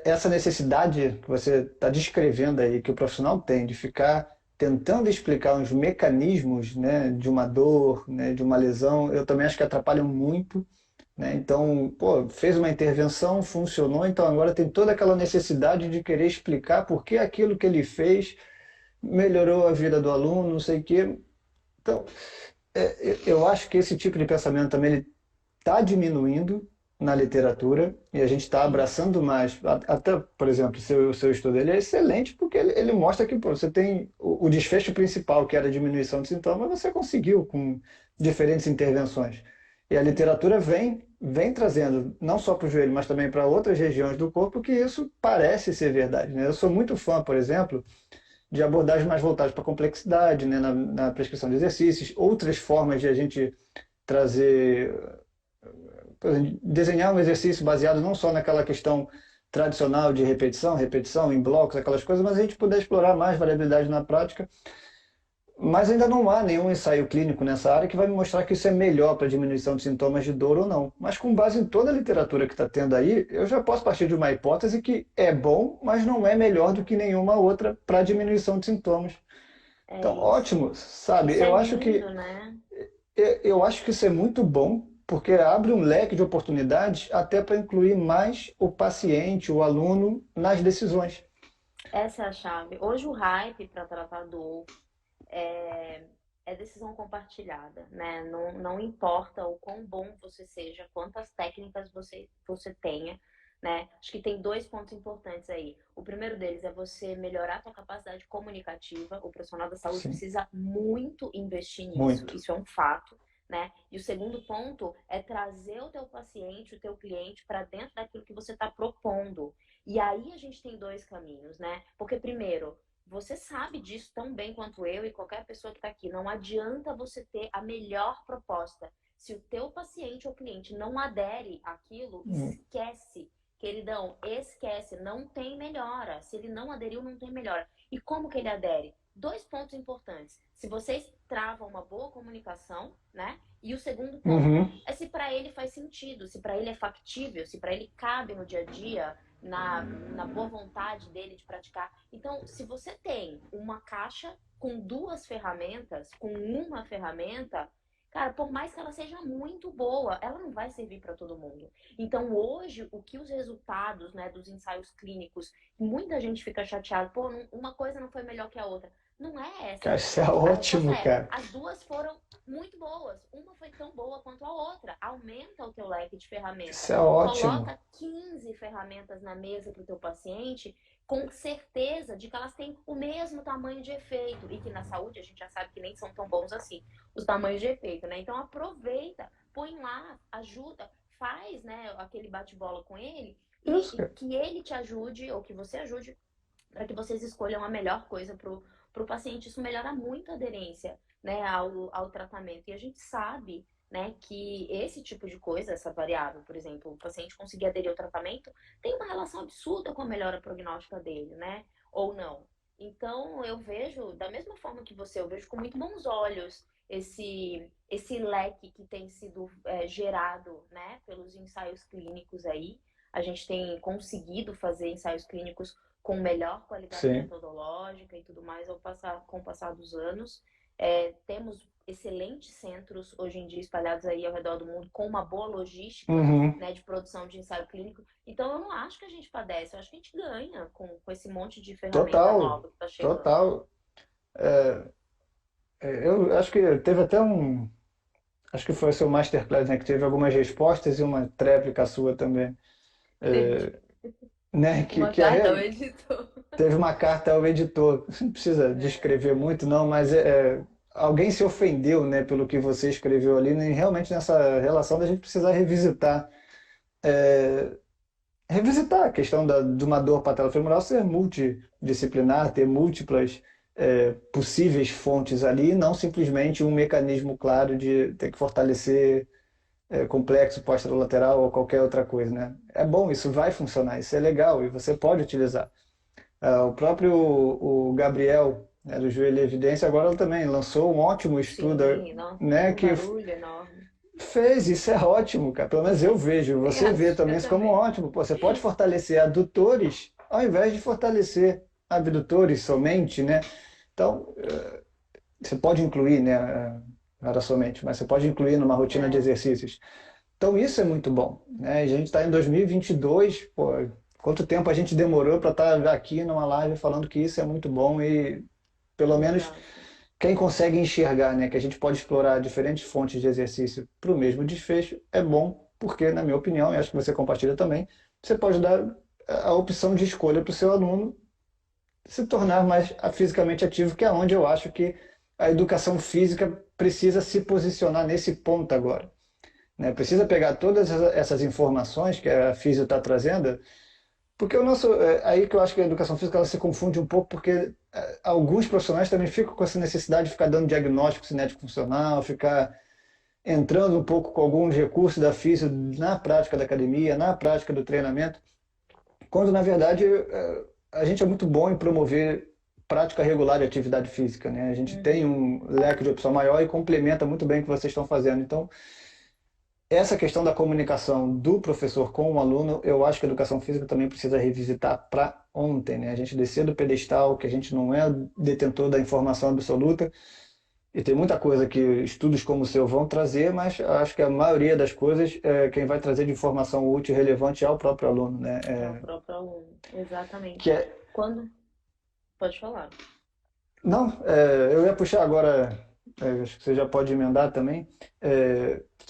[SPEAKER 2] essa necessidade que você está descrevendo aí, que o profissional tem de ficar tentando explicar os mecanismos, né, de uma dor, né, de uma lesão, eu também acho que atrapalham muito, né? Então, pô, fez uma intervenção, funcionou, então agora tem toda aquela necessidade de querer explicar por que aquilo que ele fez melhorou a vida do aluno, não sei o quê. Então, eu acho que esse tipo de pensamento também ele está diminuindo na literatura e a gente está
[SPEAKER 1] sim,
[SPEAKER 2] abraçando mais. Até, por exemplo, o seu estudo ele é excelente porque ele mostra que pô, você tem o desfecho principal, que era a diminuição de sintomas, você conseguiu com diferentes intervenções. E a
[SPEAKER 1] sim.
[SPEAKER 2] literatura vem trazendo, não só para o joelho, mas também para outras regiões do corpo, que isso parece ser verdade. Né? Eu sou muito fã, por exemplo, de abordagens mais voltadas para a complexidade, né? Na prescrição de exercícios, outras formas de a gente trazer desenhar um exercício baseado não só naquela questão tradicional de repetição, repetição em blocos, aquelas coisas, mas a gente puder explorar mais variabilidade na prática. Mas ainda não há nenhum ensaio clínico nessa área que vai me mostrar que isso é melhor para diminuição de sintomas de dor ou não. Mas com base em toda a literatura que está tendo aí, eu já posso partir de uma hipótese que é bom, mas não é melhor do que nenhuma outra para diminuição de sintomas.
[SPEAKER 1] É
[SPEAKER 2] Então,
[SPEAKER 1] isso.
[SPEAKER 2] ótimo, sabe?
[SPEAKER 1] Isso é lindo, né?
[SPEAKER 2] Eu acho que isso é muito bom, porque abre um leque de oportunidades até para incluir mais o paciente, o aluno, nas decisões.
[SPEAKER 1] Essa é a chave. Hoje o hype para tratar dor é decisão compartilhada, né? Não importa o quão bom você seja, quantas técnicas você tenha, né? Acho que tem dois pontos importantes aí. O primeiro deles é você melhorar a sua capacidade comunicativa. O profissional da saúde
[SPEAKER 2] Sim,
[SPEAKER 1] precisa muito investir nisso,
[SPEAKER 2] muito.
[SPEAKER 1] isso é um fato, né? E o segundo ponto é trazer o teu paciente, o teu cliente para dentro daquilo que você está propondo. E aí a gente tem dois caminhos, né? Porque primeiro, você sabe disso tão bem quanto eu e qualquer pessoa que está aqui. Não adianta você ter a melhor proposta. Se o teu paciente ou cliente não adere àquilo, esquece. Queridão, esquece. Não tem melhora. Se ele não aderiu, não tem melhora. E como que ele adere? Dois pontos importantes. Se vocês travam uma boa comunicação, né? E o segundo ponto
[SPEAKER 2] Uhum.
[SPEAKER 1] é se para ele faz sentido, se para ele é factível, se para ele cabe no dia a dia, na boa vontade dele de praticar. Então, se você tem uma caixa com duas ferramentas, com uma ferramenta, cara, por mais que ela seja muito boa, ela não vai servir para todo mundo. Então, hoje, o que os resultados, né, dos ensaios clínicos, muita gente fica chateada, pô, uma coisa não foi melhor que a outra. Não é essa a
[SPEAKER 2] Cara, isso é
[SPEAKER 1] resposta. A resposta
[SPEAKER 2] ótimo,
[SPEAKER 1] é,
[SPEAKER 2] cara.
[SPEAKER 1] as duas foram muito boas. Uma foi tão boa quanto a outra. Aumenta o teu leque de ferramenta.
[SPEAKER 2] Isso é ótimo.
[SPEAKER 1] Coloca 15 ferramentas na mesa para o teu paciente com certeza de que elas têm o mesmo tamanho de efeito e que na saúde a gente já sabe que nem são tão bons assim os tamanhos de efeito, né? Então aproveita, põe lá, ajuda, faz, né, aquele bate-bola com ele
[SPEAKER 2] Isso,
[SPEAKER 1] e
[SPEAKER 2] cara.
[SPEAKER 1] que ele te ajude ou que você ajude para que vocês escolham a melhor coisa para o paciente. Isso melhora muito a aderência, né, ao tratamento. E a gente sabe, né, que esse tipo de coisa, essa variável, por exemplo, o paciente conseguir aderir ao tratamento, tem uma relação absurda com a melhora prognóstica dele, né? Ou não. Então, eu vejo, da mesma forma que você, eu vejo com muito bons olhos esse leque que tem sido gerado, né, pelos ensaios clínicos aí. A gente tem conseguido fazer ensaios clínicos com melhor qualidade
[SPEAKER 2] Sim.
[SPEAKER 1] metodológica e tudo mais com o passar dos anos. Temos excelentes centros hoje em dia espalhados aí ao redor do mundo com uma boa logística,
[SPEAKER 2] Uhum.
[SPEAKER 1] né, de produção de ensaio clínico. Então eu não acho que a gente padece, eu acho que a gente ganha com esse monte de ferramenta
[SPEAKER 2] Total,
[SPEAKER 1] nova que está chegando.
[SPEAKER 2] total. Eu acho que teve até um. Acho que foi o seu Masterclass, né? Que teve algumas respostas e uma tréplica sua também.
[SPEAKER 1] Teve
[SPEAKER 2] Né?
[SPEAKER 1] uma carta ao editor.
[SPEAKER 2] Teve uma carta ao editor. Não precisa
[SPEAKER 1] É,
[SPEAKER 2] descrever muito, não, mas alguém se ofendeu, né, pelo que você escreveu ali, né, e realmente nessa relação da gente precisar revisitar. Revisitar a questão de uma dor patelofemoral ser multidisciplinar, ter múltiplas possíveis fontes ali, e não simplesmente um mecanismo claro de ter que fortalecer complexo posterolateral ou qualquer outra coisa, né? É bom, isso vai funcionar, isso é legal e você pode utilizar. O próprio o Gabriel, né, do Joelho e Evidência, agora ele também lançou um ótimo estudo,
[SPEAKER 1] sim, nossa, fez
[SPEAKER 2] né,
[SPEAKER 1] um
[SPEAKER 2] que
[SPEAKER 1] barulho enorme.
[SPEAKER 2] fez, isso é ótimo, cara. Pelo menos eu vejo,
[SPEAKER 1] Também
[SPEAKER 2] você vê
[SPEAKER 1] acho,
[SPEAKER 2] também
[SPEAKER 1] eu
[SPEAKER 2] isso como
[SPEAKER 1] também.
[SPEAKER 2] ótimo. Pô, você pode fortalecer adutores ao invés de fortalecer abdutores somente, né? Então, você pode incluir, né, não era somente, mas você pode incluir numa rotina de
[SPEAKER 1] É,
[SPEAKER 2] exercícios. Então isso é muito bom, né? A gente está em 2022, pô, quanto tempo a gente demorou para estar aqui numa live falando que isso é muito bom e pelo menos
[SPEAKER 1] exato.
[SPEAKER 2] quem consegue enxergar, né, que a gente pode explorar diferentes fontes de exercício para o mesmo desfecho é bom, porque na minha opinião, e acho que você compartilha também, você pode dar a opção de escolha para o seu aluno se tornar mais fisicamente ativo, que é onde eu acho que a educação física precisa se posicionar nesse ponto agora, né? Precisa pegar todas essas informações que a física está trazendo, porque o nosso, aí que eu acho que a educação física ela se confunde um pouco, porque alguns profissionais também ficam com essa necessidade de ficar dando diagnóstico cinético funcional, ficar entrando um pouco com alguns recursos da física na prática da academia, na prática do treinamento, quando na verdade a gente é muito bom em promover prática regular de atividade física, né? A gente tem
[SPEAKER 1] Uhum.
[SPEAKER 2] um leque de opção maior e complementa muito bem o que vocês estão fazendo. Então, essa questão da comunicação do professor com o aluno, eu acho que a educação física também precisa revisitar para ontem, né? A gente descer do pedestal, que a gente não é detentor da informação absoluta, e tem muita coisa que estudos como o seu vão trazer, mas acho que a maioria das coisas, quem vai trazer de informação útil e relevante é o próprio aluno, né?
[SPEAKER 1] É o próprio aluno, exatamente.
[SPEAKER 2] Que é,
[SPEAKER 1] Quando? Pode falar.
[SPEAKER 2] não, eu ia puxar agora, acho que você já pode emendar também,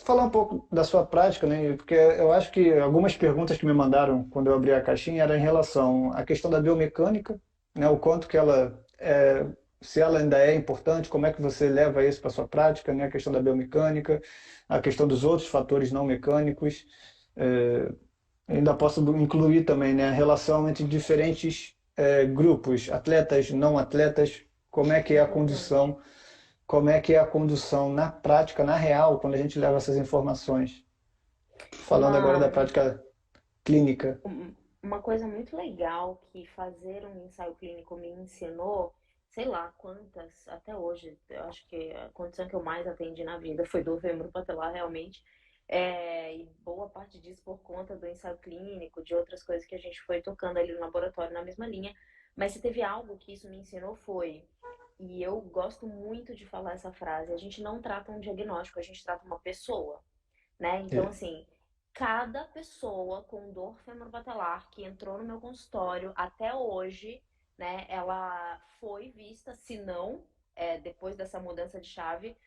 [SPEAKER 2] falar um pouco da sua prática, né? Porque eu acho que algumas perguntas que me mandaram quando eu abri a caixinha eram em relação à questão da biomecânica, né? O quanto que ela, se ela ainda é importante, como é que você leva isso para a sua prática, né? A questão da biomecânica, a questão dos outros fatores não mecânicos. É, ainda posso incluir também, né, a relação entre diferentes grupos, atletas, não atletas, como é que é a
[SPEAKER 1] Importante.
[SPEAKER 2] condução, como é que é a condução na prática, na real, quando a gente leva essas informações. Falando agora da
[SPEAKER 1] Uma,
[SPEAKER 2] prática clínica.
[SPEAKER 1] uma coisa muito legal que fazer um ensaio clínico me ensinou, sei lá quantas, até hoje, eu acho que a condição que eu mais atendi na vida foi do fêmur patelar, realmente. E boa parte disso por conta do ensaio clínico, de outras coisas que a gente foi tocando ali no laboratório na mesma linha. Mas se teve algo que isso me ensinou foi, e eu gosto muito de falar essa frase, a gente não trata um diagnóstico, a gente trata uma pessoa, né? Então,
[SPEAKER 2] É,
[SPEAKER 1] assim, cada pessoa com dor femoropatelar que entrou no meu consultório até hoje, né, ela foi vista, se não, depois dessa mudança de chave,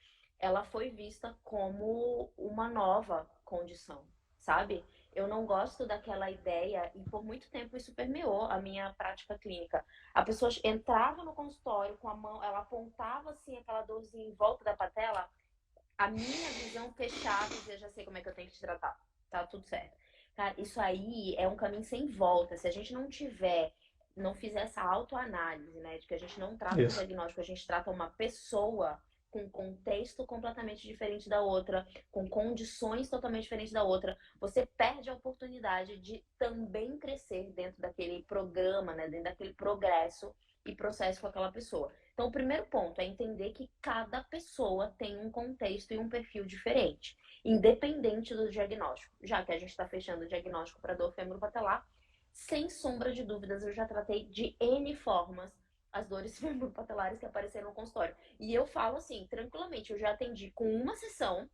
[SPEAKER 1] ela foi vista como uma nova condição, sabe? Eu não gosto daquela ideia, e por muito tempo isso permeou a minha prática clínica. A pessoa entrava no consultório com a mão, ela apontava assim aquela dorzinha em volta da patela, a minha visão fechava e dizia, já sei como é que eu tenho que te tratar. Tá tudo certo. Cara, isso aí é um caminho sem volta. Se a gente não fizer essa autoanálise, né, de que a gente não trata um
[SPEAKER 2] isso.
[SPEAKER 1] diagnóstico, a gente trata uma pessoa com um contexto completamente diferente da outra, com condições totalmente diferentes da outra, você perde a oportunidade de também crescer dentro daquele programa, né, dentro daquele progresso e processo com aquela pessoa. Então, o primeiro ponto é entender que cada pessoa tem um contexto e um perfil diferente, independente do diagnóstico. Já que a gente está fechando o diagnóstico para dor femoropatelar, sem sombra de dúvidas, eu já tratei de N formas as dores patelares que apareceram no consultório. E eu falo assim, tranquilamente, eu já atendi com uma sessão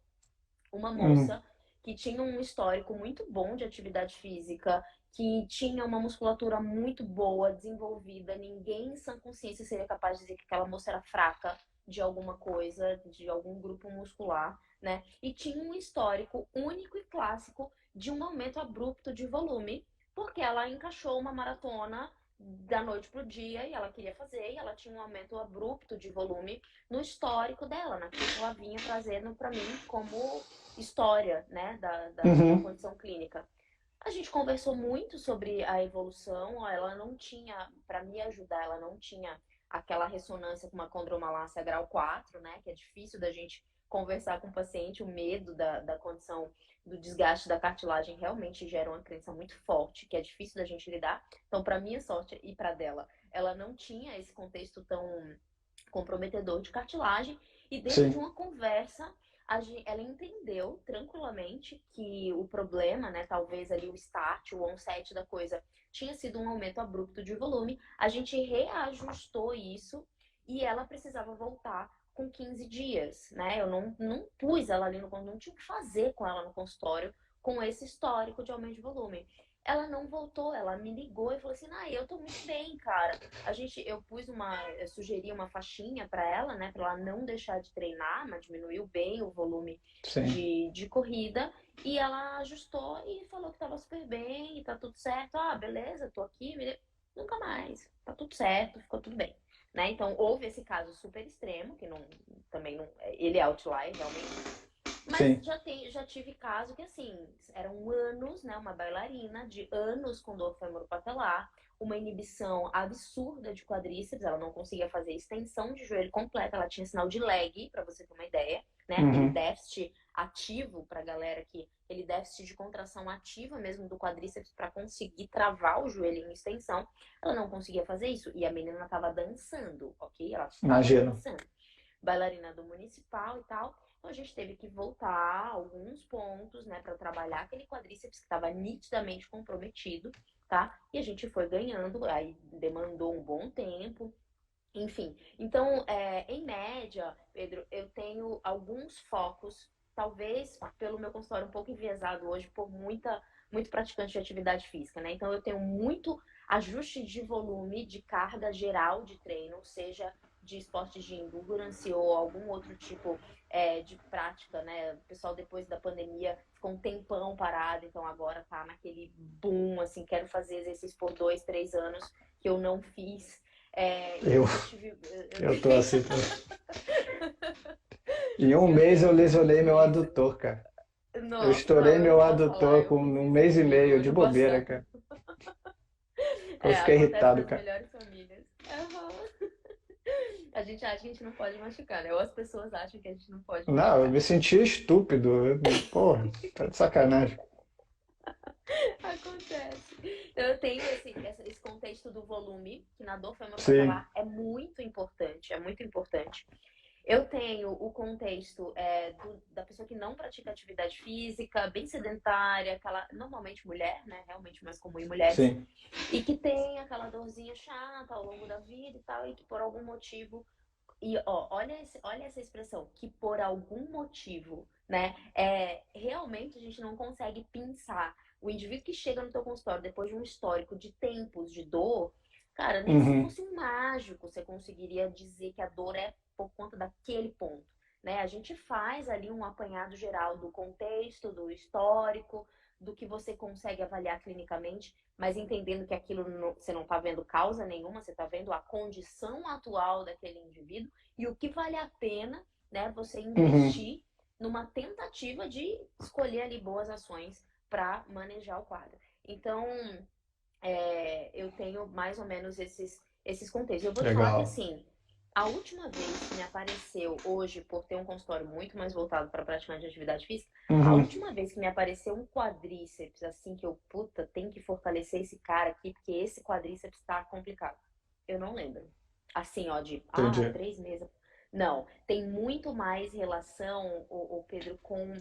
[SPEAKER 1] uma
[SPEAKER 2] Uhum.
[SPEAKER 1] moça que tinha um histórico muito bom de atividade física, que tinha uma musculatura muito boa, desenvolvida. Ninguém em sã consciência seria capaz de dizer que aquela moça era fraca de alguma coisa, de algum grupo muscular, né? E tinha um histórico único e clássico de um aumento abrupto de volume, porque ela encaixou uma maratona da noite pro dia e ela queria fazer, e ela tinha um aumento abrupto de volume no histórico dela, naquilo que ela vinha trazendo para mim como história, né, da
[SPEAKER 2] Uhum.
[SPEAKER 1] condição clínica. A gente conversou muito sobre a evolução, ela não tinha, para me ajudar, ela não tinha aquela ressonância com uma condromalácia grau 4, né, que é difícil da gente conversar com o paciente, o medo da condição do desgaste da cartilagem realmente gera uma crença muito forte, que é difícil da gente lidar. Então, para minha sorte e para dela, ela não tinha esse contexto tão comprometedor de cartilagem, e dentro de
[SPEAKER 2] Sim.
[SPEAKER 1] uma conversa ela entendeu tranquilamente que o problema, né, talvez ali o start, o onset da coisa, tinha sido um aumento abrupto de volume. A gente reajustou isso e ela precisava voltar com 15 dias, né? Eu não pus ela ali no consultório, não tinha o que fazer com ela no consultório com esse histórico de aumento de volume. Ela não voltou, ela me ligou e falou assim: "Ah, eu tô muito bem, cara. Eu sugeri uma faixinha para ela, né, para ela não deixar de treinar, mas diminuiu bem o volume
[SPEAKER 2] Sim.
[SPEAKER 1] de corrida, e ela ajustou e falou que estava super bem, e tá tudo certo. Ah, beleza, tô aqui, nunca mais, tá tudo certo, ficou tudo bem, né? Então houve esse caso super extremo, que não, também não, ele é outlier realmente, mas
[SPEAKER 2] Sim.
[SPEAKER 1] já tive caso que, assim, eram anos, né? Uma bailarina de anos com dor femoropatelar, uma inibição absurda de quadríceps, ela não conseguia fazer extensão de joelho completa, ela tinha sinal de lag, para você ter uma ideia, né? Aquele
[SPEAKER 2] Uhum.
[SPEAKER 1] déficit ativo para galera aqui, aquele déficit de contração ativa mesmo do quadríceps para conseguir travar o joelho em extensão. Ela não conseguia fazer isso e a menina estava dançando, ok? Ela estava
[SPEAKER 2] Imagino.
[SPEAKER 1] dançando. Bailarina do municipal e tal. Então a gente teve que voltar alguns pontos, né, para trabalhar aquele quadríceps que estava nitidamente comprometido, tá? E a gente foi ganhando, aí demandou um bom tempo, enfim. Então, em média, Pedro, eu tenho alguns focos, talvez pelo meu consultório um pouco enviesado hoje por muito praticante de atividade física, né? Então eu tenho muito ajuste de volume, de carga geral de treino, seja de esportes de endurance ou algum outro tipo de prática, né? O pessoal depois da pandemia ficou um tempão parado, então agora tá naquele boom, assim, quero fazer exercício por 2, 3 anos que eu não fiz.
[SPEAKER 2] Eu,
[SPEAKER 1] Então eu tive.
[SPEAKER 2] eu tô assim também. Em um mês eu
[SPEAKER 1] Eu
[SPEAKER 2] lesionei
[SPEAKER 1] tive
[SPEAKER 2] meu
[SPEAKER 1] isso.
[SPEAKER 2] adutor, cara. Eu
[SPEAKER 1] Nossa, não,
[SPEAKER 2] estourei
[SPEAKER 1] eu
[SPEAKER 2] meu
[SPEAKER 1] não posso falar,
[SPEAKER 2] adutor
[SPEAKER 1] eu
[SPEAKER 2] com
[SPEAKER 1] fiz
[SPEAKER 2] um
[SPEAKER 1] isso
[SPEAKER 2] mês e
[SPEAKER 1] comigo
[SPEAKER 2] meio de
[SPEAKER 1] ano
[SPEAKER 2] bobeira,
[SPEAKER 1] passado.
[SPEAKER 2] cara. Eu fiquei
[SPEAKER 1] Acontece
[SPEAKER 2] irritado,
[SPEAKER 1] nas
[SPEAKER 2] cara.
[SPEAKER 1] melhores famílias. Uhum. A gente acha que a gente não pode machucar, né? Ou as pessoas acham que a gente não pode
[SPEAKER 2] Não, eu
[SPEAKER 1] machucar.
[SPEAKER 2] me senti estúpido. Porra, tá de sacanagem.
[SPEAKER 1] Acontece. Então eu tenho esse contexto do volume, que na dor
[SPEAKER 2] Sim,
[SPEAKER 1] femoropatelar é muito importante, é muito importante. Eu tenho o contexto da pessoa que não pratica atividade física, bem sedentária, aquela, normalmente mulher, né? Realmente mais comum em mulheres,
[SPEAKER 2] sim.
[SPEAKER 1] e que tem aquela dorzinha chata ao longo da vida e tal, e que por algum motivo. E ó, olha essa expressão, que por algum motivo, né? Realmente a gente não consegue pensar. O indivíduo que chega no teu consultório depois de um histórico de tempos de dor, cara, nem se
[SPEAKER 2] Uhum.
[SPEAKER 1] fosse um mágico você conseguiria dizer que a dor é por conta daquele ponto, né? A gente faz ali um apanhado geral do contexto, do histórico, do que você consegue avaliar clinicamente, mas entendendo que aquilo você não está vendo causa nenhuma, você está vendo a condição atual daquele indivíduo e o que vale a pena, né, você
[SPEAKER 2] Uhum.
[SPEAKER 1] investir numa tentativa de escolher ali boas ações para manejar o quadro. Então, eu tenho mais ou menos esses contextos. Eu vou te falar que,
[SPEAKER 2] Legal.
[SPEAKER 1] assim, a última vez que me apareceu hoje, por ter um consultório muito mais voltado para praticante de atividade física, a
[SPEAKER 2] Uhum.
[SPEAKER 1] última vez que me apareceu um quadríceps, assim, que eu, puta, tem que fortalecer esse cara aqui, porque esse quadríceps tá complicado. Eu não lembro. Assim, ó, de,
[SPEAKER 2] Entendi.
[SPEAKER 1] 3 meses. Não, tem muito mais relação, o Pedro, com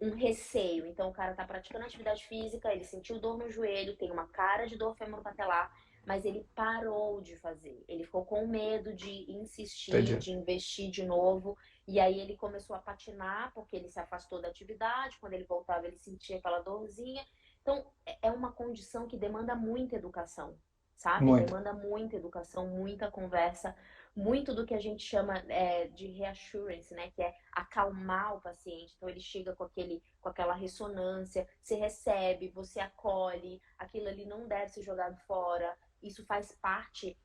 [SPEAKER 1] um receio. Então, o cara tá praticando atividade física, ele sentiu dor no joelho, tem uma cara de dor femoropatelar, mas ele parou de fazer. Ele ficou com medo de insistir,
[SPEAKER 2] Entendi.
[SPEAKER 1] de investir de novo, e aí ele começou a patinar, porque ele se afastou da atividade, quando ele voltava ele sentia aquela dorzinha. Então, é uma condição que demanda muita educação, sabe?
[SPEAKER 2] Muito.
[SPEAKER 1] Demanda muita educação, muita conversa, muito do que a gente chama de reassurance, né? Que é acalmar o paciente. Então ele chega com aquela ressonância, você recebe, você acolhe, aquilo ali não deve ser jogado fora. Isso faz parte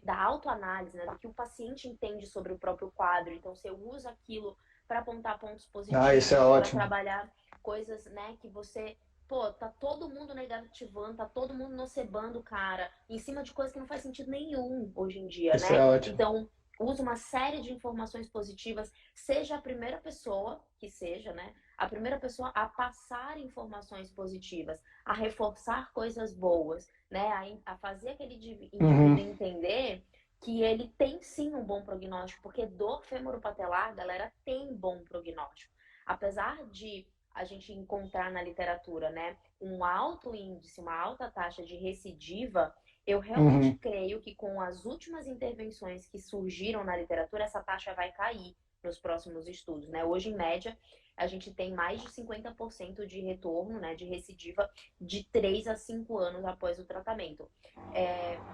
[SPEAKER 1] da autoanálise, né? Do que o paciente entende sobre o próprio quadro. Então você usa aquilo para apontar pontos
[SPEAKER 2] Ah, isso é
[SPEAKER 1] positivos, para
[SPEAKER 2] ótimo.
[SPEAKER 1] trabalhar coisas, né? Que você pô, tá todo mundo negativando, tá todo mundo nocebando o cara, em cima de coisas que não faz sentido nenhum hoje em dia,
[SPEAKER 2] Isso é
[SPEAKER 1] né?
[SPEAKER 2] ótimo.
[SPEAKER 1] Então, usa uma série de informações positivas, seja a primeira pessoa, que seja, né? A primeira pessoa a passar informações positivas, a reforçar coisas boas, né? A fazer aquele indivíduo
[SPEAKER 2] Uhum.
[SPEAKER 1] entender que ele tem sim um bom prognóstico, porque dor femoropatelar, galera, tem bom prognóstico. Apesar de a gente encontrar na literatura, né, um alto índice, uma alta taxa de recidiva, eu realmente
[SPEAKER 2] Uhum.
[SPEAKER 1] creio que com as últimas intervenções que surgiram na literatura, essa taxa vai cair nos próximos estudos, né? Hoje, em média, a gente tem mais de 50% de retorno, né, de recidiva de 3 a 5 anos após o tratamento.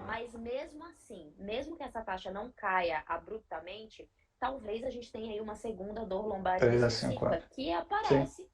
[SPEAKER 1] Mas mesmo assim, mesmo que essa taxa não caia abruptamente, talvez a gente tenha aí uma segunda dor lombar
[SPEAKER 2] 3 a 5
[SPEAKER 1] específica
[SPEAKER 2] anos. Sim,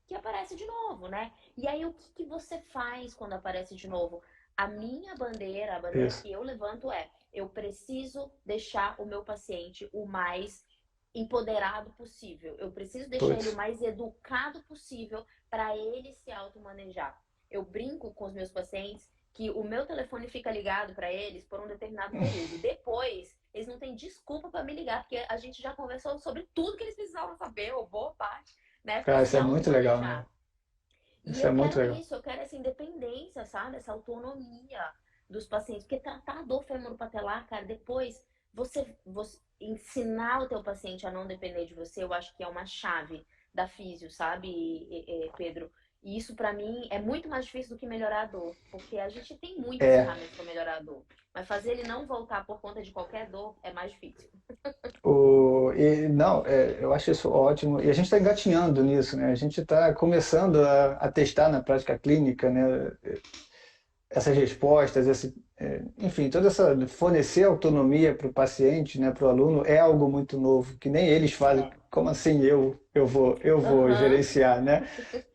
[SPEAKER 1] que aparece de novo, né? E aí o que você faz quando aparece de novo? A minha bandeira, a bandeira
[SPEAKER 2] isso.
[SPEAKER 1] que eu levanto eu preciso deixar o meu paciente o mais empoderado possível. Eu preciso deixar ele o
[SPEAKER 2] Putz.
[SPEAKER 1] mais educado possível para ele se automanejar. Eu brinco com os meus pacientes que o meu telefone fica ligado para eles por um determinado período. Depois, eles não têm desculpa para me ligar, porque a gente já conversou sobre tudo que eles precisavam saber, ou boa parte, né, para
[SPEAKER 2] Cara, isso
[SPEAKER 1] se
[SPEAKER 2] é muito legal mesmo.
[SPEAKER 1] automanejar. E
[SPEAKER 2] Isso é
[SPEAKER 1] eu
[SPEAKER 2] muito
[SPEAKER 1] quero
[SPEAKER 2] legal.
[SPEAKER 1] isso, eu quero essa independência, sabe? Essa autonomia dos pacientes. Porque tratar a dor femoropatelar, cara, depois você ensinar o teu paciente a não depender de você, eu acho que é uma chave da físio, sabe, Pedro? E isso para mim é muito mais difícil do que melhorar a dor, porque a gente tem muitas
[SPEAKER 2] É,
[SPEAKER 1] ferramentas para melhorar a dor, mas fazer ele não voltar por conta de qualquer dor é mais difícil.
[SPEAKER 2] não, eu acho isso ótimo. E a gente está engatinhando nisso, né? A gente está começando a testar na prática clínica, né? Essas respostas, enfim, toda essa fornecer autonomia para o paciente, né, para o aluno é algo muito novo, que nem eles fazem.
[SPEAKER 1] É.
[SPEAKER 2] Como assim eu vou
[SPEAKER 1] Aham.
[SPEAKER 2] gerenciar, né?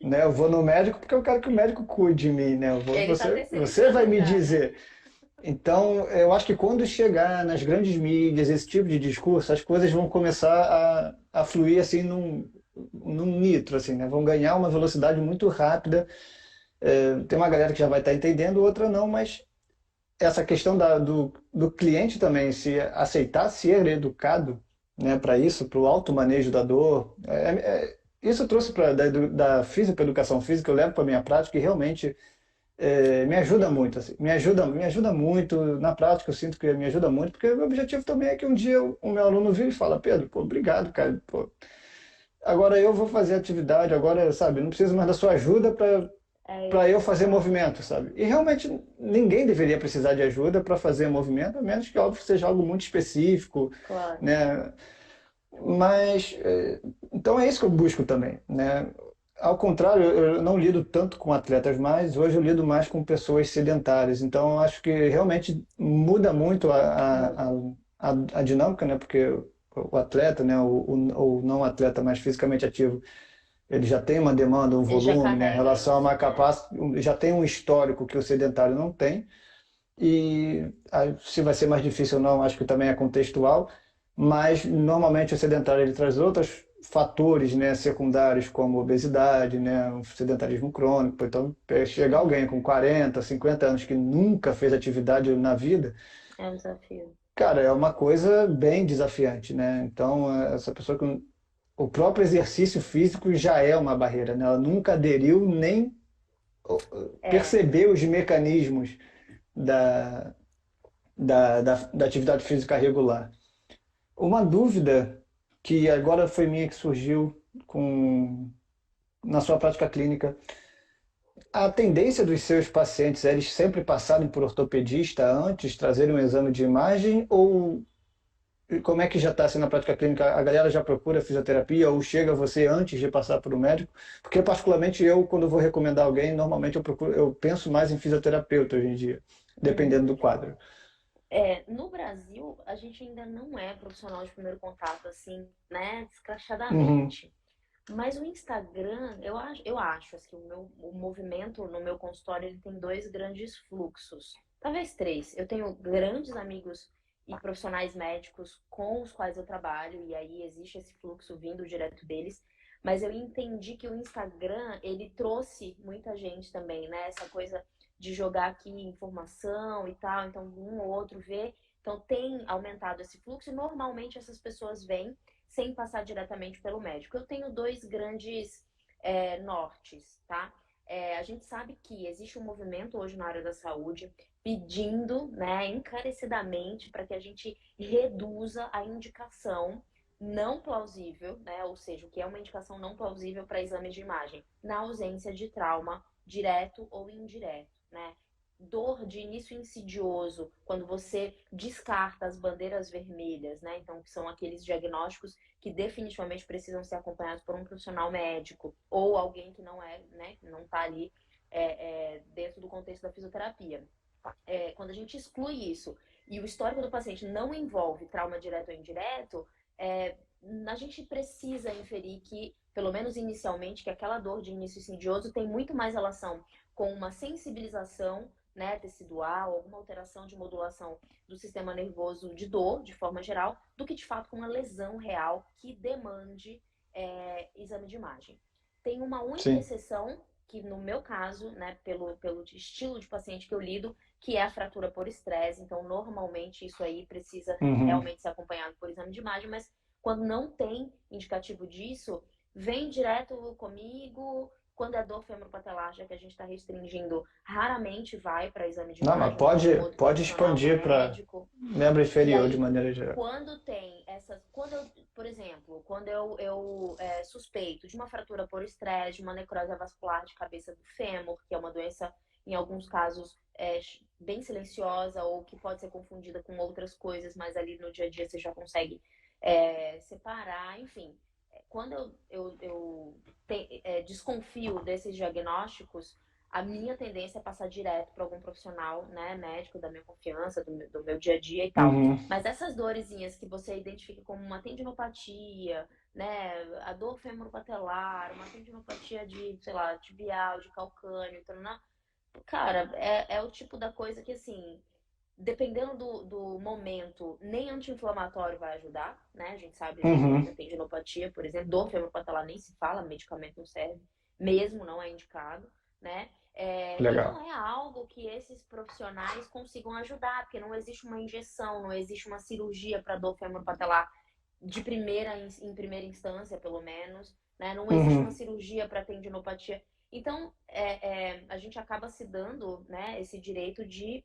[SPEAKER 2] Eu vou no médico porque eu quero que o médico cuide de mim, né?
[SPEAKER 1] Ele tá
[SPEAKER 2] Você vai
[SPEAKER 1] terceirizando
[SPEAKER 2] me
[SPEAKER 1] já, né?
[SPEAKER 2] dizer. Então, eu acho que quando chegar nas grandes mídias, esse tipo de discurso, as coisas vão começar a fluir assim num nitro, assim, né? Vão ganhar uma velocidade muito rápida. Tem uma galera que já vai estar entendendo, outra não, mas essa questão do cliente também se aceitar ser educado, né, para isso, para o automanejo da dor, isso eu trouxe da física para educação física, eu levo para a minha prática e realmente me ajuda muito, assim, me ajuda muito, na prática eu sinto que me ajuda muito, porque o meu objetivo também é que um dia o meu aluno vire e fala, Pedro, pô, obrigado, cara, pô, agora eu vou fazer atividade, agora, sabe, não preciso mais da sua ajuda
[SPEAKER 1] É
[SPEAKER 2] para eu
[SPEAKER 1] isso,
[SPEAKER 2] fazer movimento, sabe? E realmente ninguém deveria precisar de ajuda para fazer movimento, a menos que, óbvio, seja algo muito específico,
[SPEAKER 1] claro.
[SPEAKER 2] né? Mas, então é isso que eu busco também, né? Ao contrário, eu não lido tanto com atletas mais, hoje eu lido mais com pessoas sedentárias. Então, eu acho que realmente muda muito
[SPEAKER 1] Muda.
[SPEAKER 2] a dinâmica, né? Porque o atleta, né? O não atleta mais fisicamente ativo, ele já tem uma demanda, um
[SPEAKER 1] Ele já
[SPEAKER 2] volume, né? Em
[SPEAKER 1] carrega
[SPEAKER 2] relação a
[SPEAKER 1] isso,
[SPEAKER 2] uma
[SPEAKER 1] né?
[SPEAKER 2] capacidade, já tem um histórico que o sedentário não tem. E se vai ser mais difícil ou não, acho que também é contextual, mas normalmente o sedentário ele traz outros fatores, né, secundários, como obesidade, né, um sedentarismo crônico. Então, chegar alguém
[SPEAKER 1] Uhum.
[SPEAKER 2] com 40, 50 anos que nunca fez atividade na vida,
[SPEAKER 1] É um desafio.
[SPEAKER 2] cara, é uma coisa bem desafiante, né? Então, essa pessoa que o próprio exercício físico já é uma barreira, né? Ela nunca aderiu nem
[SPEAKER 1] É.
[SPEAKER 2] percebeu os mecanismos da, da atividade física regular. Uma dúvida que agora foi minha que surgiu na sua prática clínica. A tendência dos seus pacientes é eles sempre passarem por ortopedista antes, trazerem um exame de imagem, ou como é que já está sendo na prática clínica? A galera já procura fisioterapia ou chega a você antes de passar por um médico? Porque particularmente eu, quando vou recomendar alguém, normalmente eu penso mais em fisioterapeuta hoje em dia,
[SPEAKER 1] Uhum.
[SPEAKER 2] dependendo do quadro.
[SPEAKER 1] No Brasil, a gente ainda não é profissional de primeiro contato, assim, né,
[SPEAKER 2] Uhum,
[SPEAKER 1] descrachadamente. Mas o Instagram, eu acho assim, o movimento no meu consultório ele tem dois grandes fluxos, talvez três. Eu tenho grandes amigos e profissionais médicos com os quais eu trabalho, e aí existe esse fluxo vindo direto deles. Mas eu entendi que o Instagram, ele trouxe muita gente também, né? Essa coisa de jogar aqui informação e tal, então um ou outro vê. Então tem aumentado esse fluxo e normalmente essas pessoas vêm sem passar diretamente pelo médico. Eu tenho dois grandes nortes, tá? A gente sabe que existe um movimento hoje na área da saúde pedindo, né, encarecidamente para que a gente reduza a indicação não plausível, né, ou seja, o que é uma indicação não plausível para exames de imagem, na ausência de trauma direto ou indireto, né? Dor de início insidioso, quando você descarta as bandeiras vermelhas, né? Então, que são aqueles diagnósticos que definitivamente precisam ser acompanhados por um profissional médico ou alguém que não é, né, que não está ali dentro do contexto da fisioterapia. Quando a gente exclui isso e o histórico do paciente não envolve trauma direto ou indireto, é, a gente precisa inferir que, pelo menos inicialmente, que aquela dor de início insidioso tem muito mais relação com uma sensibilização, né, tecidual, alguma alteração de modulação do sistema nervoso de dor, de forma geral, do que de fato com uma lesão real que demande exame de imagem. Tem uma única
[SPEAKER 2] sim.
[SPEAKER 1] exceção, que no meu caso, né, pelo estilo de paciente que eu lido, que é a fratura por estresse. Então, normalmente, isso aí precisa
[SPEAKER 2] Uhum.
[SPEAKER 1] realmente ser acompanhado por exame de imagem, mas quando não tem indicativo disso, vem direto comigo. Quando é dor femoropatelar, já que a gente está restringindo, raramente vai para exame de
[SPEAKER 2] Não, mas
[SPEAKER 1] imagem ou com
[SPEAKER 2] pode,
[SPEAKER 1] um outro
[SPEAKER 2] pode
[SPEAKER 1] profissional
[SPEAKER 2] expandir para
[SPEAKER 1] médico.
[SPEAKER 2] membro
[SPEAKER 1] E
[SPEAKER 2] inferior de
[SPEAKER 1] aí,
[SPEAKER 2] maneira geral.
[SPEAKER 1] quando tem essas. Quando eu, por exemplo, quando eu suspeito de uma fratura por estresse, de uma necrose vascular de cabeça do fêmur, que é uma doença, em alguns casos, bem silenciosa ou que pode ser confundida com outras coisas, mas ali no dia a dia você já consegue separar, enfim. Quando desconfio desses diagnósticos, a minha tendência é passar direto para algum profissional, né, médico da minha confiança, do meu dia a dia e tal.
[SPEAKER 2] Uhum.
[SPEAKER 1] Mas essas dorezinhas que você identifica como uma tendinopatia, né, a dor femoropatelar, uma tendinopatia de, sei lá, tibial, de calcâneo, então, cara, é o tipo da coisa que, assim, dependendo do momento, nem anti-inflamatório vai ajudar, né? A gente sabe disso,
[SPEAKER 2] Uhum.
[SPEAKER 1] na tendinopatia, por exemplo, dor femoropatelar nem se fala, medicamento não serve, mesmo não é indicado, né? E
[SPEAKER 2] Legal.
[SPEAKER 1] não é algo que esses profissionais consigam ajudar, porque não existe uma injeção, não existe uma cirurgia para dor femoropatelar em primeira instância, pelo menos, né? Não existe uma
[SPEAKER 2] Uhum.
[SPEAKER 1] cirurgia para tendinopatia. Então, a gente acaba se dando, né, esse direito de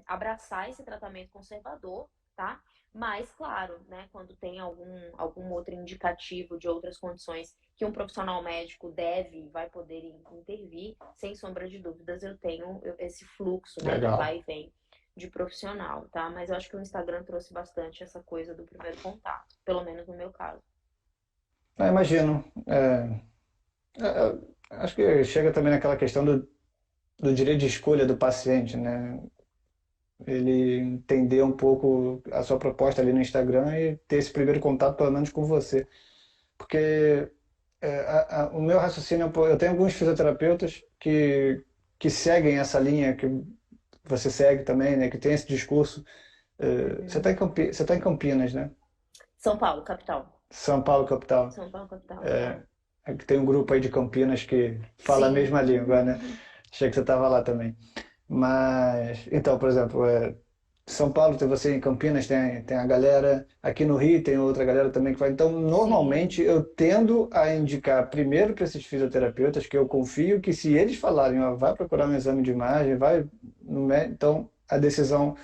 [SPEAKER 1] abraçar esse tratamento conservador, tá? Mas, claro, né, quando tem algum outro indicativo de outras condições que um profissional médico deve e vai poder intervir, sem sombra de dúvidas, eu tenho esse fluxo, né, de
[SPEAKER 2] Legal.
[SPEAKER 1] vai e vem de profissional, tá? Mas eu acho que o Instagram trouxe bastante essa coisa do primeiro contato, pelo menos no meu caso.
[SPEAKER 2] Eu imagino. Acho que chega também naquela questão do direito de escolha do paciente, né? Ele entender um pouco a sua proposta ali no Instagram e ter esse primeiro contato, pelo menos com você. Porque o meu raciocínio, pô, eu tenho alguns fisioterapeutas que seguem essa linha que você segue também, né? Que tem esse discurso. Você
[SPEAKER 1] Uhum.
[SPEAKER 2] está você tá em Campinas, né?
[SPEAKER 1] São Paulo, capital.
[SPEAKER 2] São Paulo, capital.
[SPEAKER 1] São Paulo, capital.
[SPEAKER 2] É que tem um grupo aí de Campinas que fala a
[SPEAKER 1] Sim.
[SPEAKER 2] mesma língua, né? Achei que você estava lá também. Mas, então, por exemplo, São Paulo tem você em Campinas, tem a galera, aqui no Rio tem outra galera também que vai. Então,
[SPEAKER 1] Sim.
[SPEAKER 2] normalmente eu tendo a indicar primeiro para esses fisioterapeutas que eu confio que se eles falarem, ó, vai procurar um exame de imagem, vai então a decisão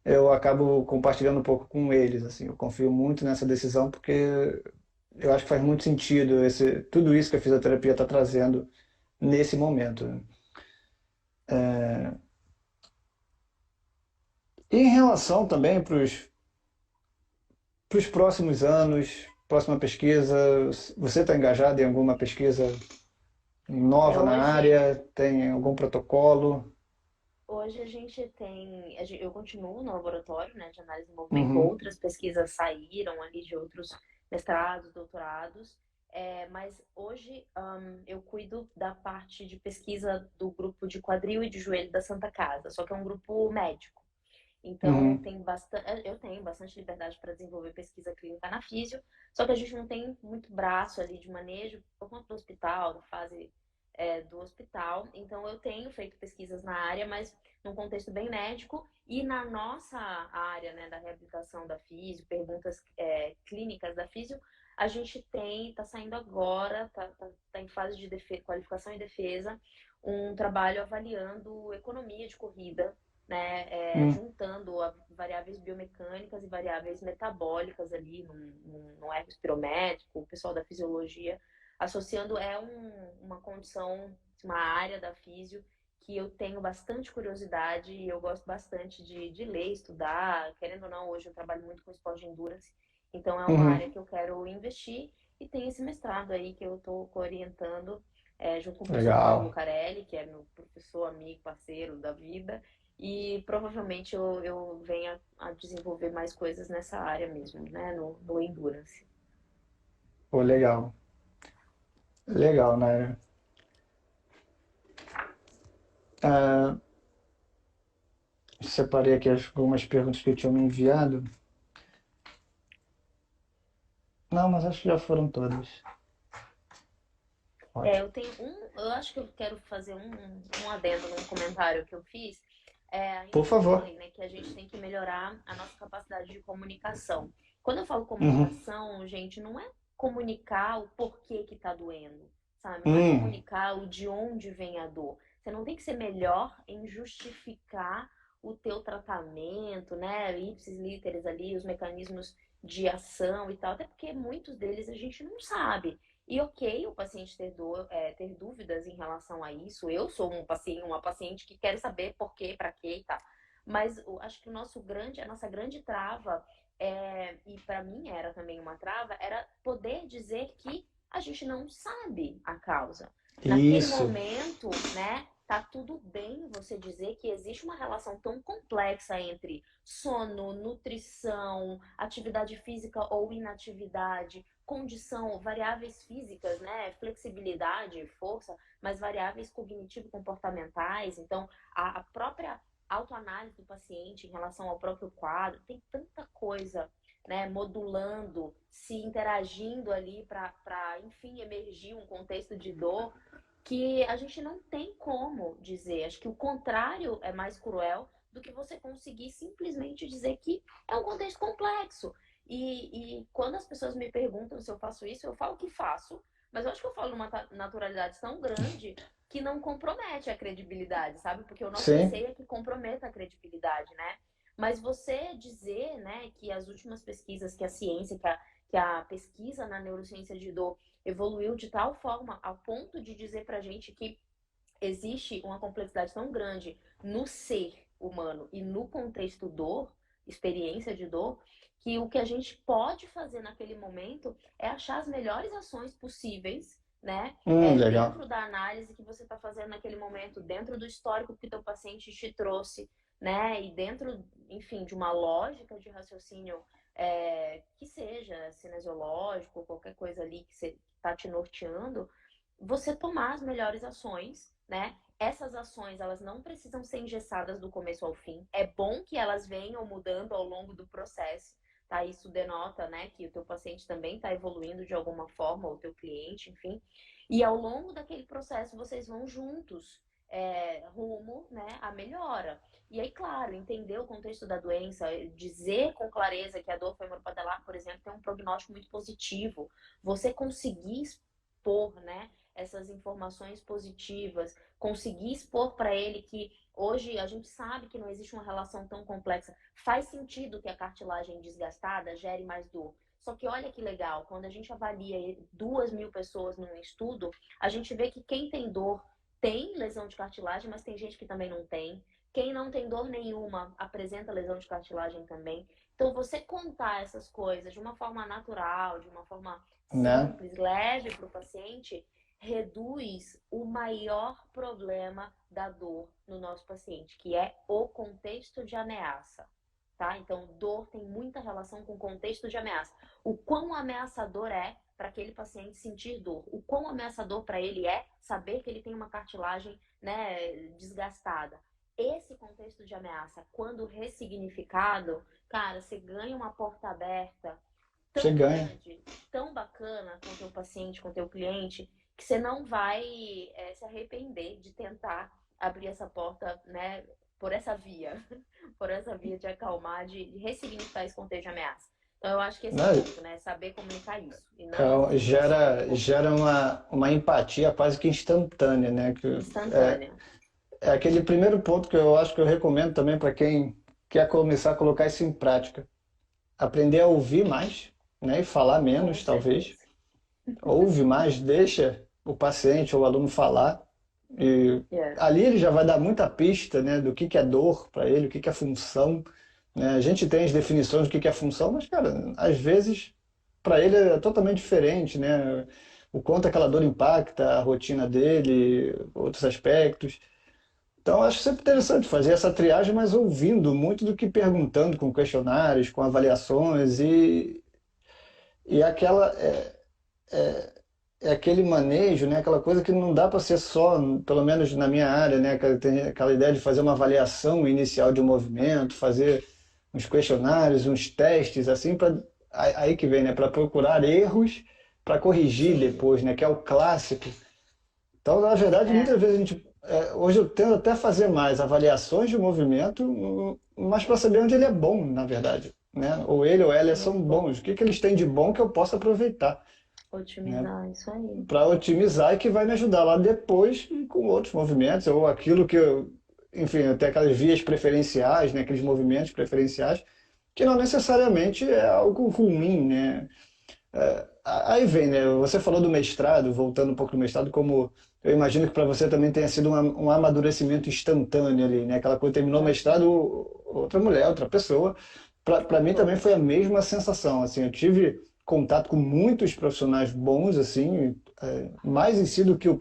[SPEAKER 2] eu acabo compartilhando um pouco com eles, assim. Eu confio muito nessa decisão porque eu acho que faz muito sentido tudo isso que a fisioterapia está trazendo, nesse momento. E em relação também para os próximos anos, próxima pesquisa, você está engajado em alguma pesquisa nova na
[SPEAKER 1] Hoje,
[SPEAKER 2] área? Tem algum protocolo?
[SPEAKER 1] hoje a gente tem, eu continuo no laboratório, né, de análise de movimento,
[SPEAKER 2] Uhum,
[SPEAKER 1] outras pesquisas saíram ali de outros mestrados, doutorados, mas hoje eu cuido da parte de pesquisa do grupo de quadril e de joelho da Santa Casa, só que é um grupo médico. Então,
[SPEAKER 2] uhum,
[SPEAKER 1] eu tenho bastante liberdade para desenvolver pesquisa clínica na físio, só que a gente não tem muito braço ali de manejo por conta do hospital, da fase do hospital. Então, eu tenho feito pesquisas na área, mas num contexto bem médico. E na nossa área, né, da reabilitação da físio, perguntas clínicas da físio, a gente está saindo agora, tá em fase de qualificação e defesa, um trabalho avaliando economia de corrida, né,
[SPEAKER 2] uhum,
[SPEAKER 1] juntando variáveis biomecânicas e variáveis metabólicas ali num ergo espirométrico, o pessoal da fisiologia, associando uma condição, uma área da físio que eu tenho bastante curiosidade e eu gosto bastante de ler, estudar, querendo ou não, hoje eu trabalho muito com esporte de endurance, então é uma
[SPEAKER 2] uhum.
[SPEAKER 1] área que eu quero investir e tem esse mestrado aí que eu estou orientando junto com o professor Paulo
[SPEAKER 2] Legal.
[SPEAKER 1] Lucarelli, que é meu professor, amigo, parceiro da vida, e provavelmente eu venha a desenvolver mais coisas nessa área mesmo, né? No Endurance.
[SPEAKER 2] Pô, legal. Legal, Naira. Ah, separei aqui algumas perguntas que eu tinha me enviado. Não, mas acho que já foram todas. Ótimo.
[SPEAKER 1] Eu acho que eu quero fazer um adendo num comentário que eu fiz.
[SPEAKER 2] Por
[SPEAKER 1] Ainda que eu
[SPEAKER 2] favor.
[SPEAKER 1] falei, né, que a gente tem que melhorar a nossa capacidade de comunicação. Quando eu falo
[SPEAKER 2] Uhum.
[SPEAKER 1] comunicação, gente, não é comunicar o porquê que tá doendo, sabe? Não é
[SPEAKER 2] Hum,
[SPEAKER 1] comunicar o de onde vem a dor. Você não tem que ser melhor em justificar o teu tratamento, né? Ipsis literis ali, os mecanismos de ação e tal, até porque muitos deles a gente não sabe. E ok, o paciente ter dúvidas em relação a isso. Eu sou uma paciente que quer saber por quê, para quê e tal. Mas acho que a nossa grande trava, e para mim era também uma trava, era poder dizer que a gente não sabe a causa. Naquele
[SPEAKER 2] isso.
[SPEAKER 1] momento, né, tá tudo bem você dizer que existe uma relação tão complexa entre sono, nutrição, atividade física ou inatividade, condição, variáveis físicas, né? Flexibilidade, força, mas variáveis cognitivo-comportamentais. Então, a própria autoanálise do paciente em relação ao próprio quadro, tem tanta coisa, né, modulando, se interagindo ali para, enfim, emergir um contexto de dor que a gente não tem como dizer. Acho que o contrário é mais cruel do que você conseguir simplesmente dizer que é um contexto complexo. E quando as pessoas me perguntam se eu faço isso, eu falo que faço, mas eu acho que eu falo numa naturalidade tão grande que não compromete a credibilidade, sabe? Porque o nosso
[SPEAKER 2] Sim.
[SPEAKER 1] receio é que comprometa a credibilidade, né? Mas você dizer, né, que as últimas pesquisas, que a ciência, que a pesquisa na neurociência de dor evoluiu de tal forma ao ponto de dizer pra gente que existe uma complexidade tão grande no ser humano e no contexto dor, experiência de dor, que o que a gente pode fazer naquele momento é achar as melhores ações possíveis, né?
[SPEAKER 2] Legal.
[SPEAKER 1] Dentro da análise que você está fazendo naquele momento, dentro do histórico que teu paciente te trouxe, né? E dentro, enfim, de uma lógica de raciocínio que seja cinesiológico, qualquer coisa ali que você está te norteando, você tomar as melhores ações, né? Essas ações, elas não precisam ser engessadas do começo ao fim. É bom que elas venham mudando ao longo do processo, tá? Isso denota, né, que o teu paciente também está evoluindo de alguma forma, ou o teu cliente, enfim. E ao longo daquele processo, vocês vão juntos rumo, né, à melhora. E aí, claro, entender o contexto da doença, dizer com clareza que a dor femoropatelar, por exemplo, tem um prognóstico muito positivo. Você conseguir expor, né, essas informações positivas, conseguir expor para ele que hoje a gente sabe que não existe uma relação tão complexa. Faz sentido que a cartilagem desgastada gere mais dor. Só que olha que legal, quando a gente avalia 2.000 pessoas num estudo, a gente vê que quem tem dor tem lesão de cartilagem, mas tem gente que também não tem. Quem não tem dor nenhuma apresenta lesão de cartilagem também. Então, você contar essas coisas de uma forma natural, de uma forma
[SPEAKER 2] né?
[SPEAKER 1] simples, leve para o paciente, reduz o maior problema da dor no nosso paciente, que é o contexto de ameaça. Tá? Então, dor tem muita relação com o contexto de ameaça. O quão ameaçador é para aquele paciente sentir dor, o quão ameaçador para ele é saber que ele tem uma cartilagem, né, desgastada. Esse contexto de ameaça, quando ressignificado, cara, você ganha uma porta aberta
[SPEAKER 2] Você
[SPEAKER 1] tão
[SPEAKER 2] ganha.
[SPEAKER 1] grande, tão bacana com o teu paciente, com o teu cliente, que você não vai se arrepender de tentar abrir essa porta, né, por essa via, por essa via de acalmar, de ressignificar esse contexto de ameaça. Então, eu acho que esse é o
[SPEAKER 2] Né?
[SPEAKER 1] ponto, né? Saber comunicar isso e não distorcer o
[SPEAKER 2] Gera
[SPEAKER 1] contexto.
[SPEAKER 2] uma empatia quase que instantânea, né? É,
[SPEAKER 1] Instantânea.
[SPEAKER 2] é aquele primeiro ponto que eu acho que eu recomendo também para quem quer começar a colocar isso em prática. Aprender a ouvir mais, né? E falar
[SPEAKER 1] Com
[SPEAKER 2] menos, talvez.
[SPEAKER 1] certeza.
[SPEAKER 2] Ouve mais, deixa o paciente ou o aluno falar. E
[SPEAKER 1] Yeah.
[SPEAKER 2] ali ele já vai dar muita pista, né, do que é dor para ele, o que é função, né? A gente tem as definições do que é função, mas, cara, às vezes para ele é totalmente diferente, né? O quanto aquela dor impacta a rotina dele, outros aspectos. Então, acho sempre interessante fazer essa triagem, mas ouvindo muito do que perguntando com questionários, com avaliações e é aquele manejo, né? Aquela coisa que não dá para ser só, pelo menos na minha área, né? Tem aquela ideia de fazer uma avaliação inicial de um movimento, fazer uns questionários, uns testes, assim, para aí que vem, né? Para procurar erros para corrigir
[SPEAKER 1] Sim.
[SPEAKER 2] depois, né? Que é o clássico. Então, na verdade,
[SPEAKER 1] É.
[SPEAKER 2] muitas vezes a gente, hoje eu tento até fazer mais avaliações de movimento, mas para saber onde ele é bom, na verdade, né? Ou ele ou ela são
[SPEAKER 1] Muito
[SPEAKER 2] bons.
[SPEAKER 1] bom.
[SPEAKER 2] O que que eles têm de bom que eu possa aproveitar, né?
[SPEAKER 1] Otimizar isso aí.
[SPEAKER 2] Para otimizar e que vai me ajudar lá depois com outros movimentos, ou aquilo que eu, enfim, até aquelas vias preferenciais, né, aqueles movimentos preferenciais, que não necessariamente é algo ruim, né? Aí vem, né? Você falou do mestrado, voltando um pouco do mestrado, como eu imagino que para você também tenha sido um amadurecimento instantâneo ali, né? Aquela coisa, terminou o mestrado,
[SPEAKER 1] Uhum.
[SPEAKER 2] outra mulher, outra pessoa. Para mim também
[SPEAKER 1] Foi.
[SPEAKER 2] foi a mesma sensação, assim, eu tive contato com muitos profissionais bons, assim, mais em si do que eh,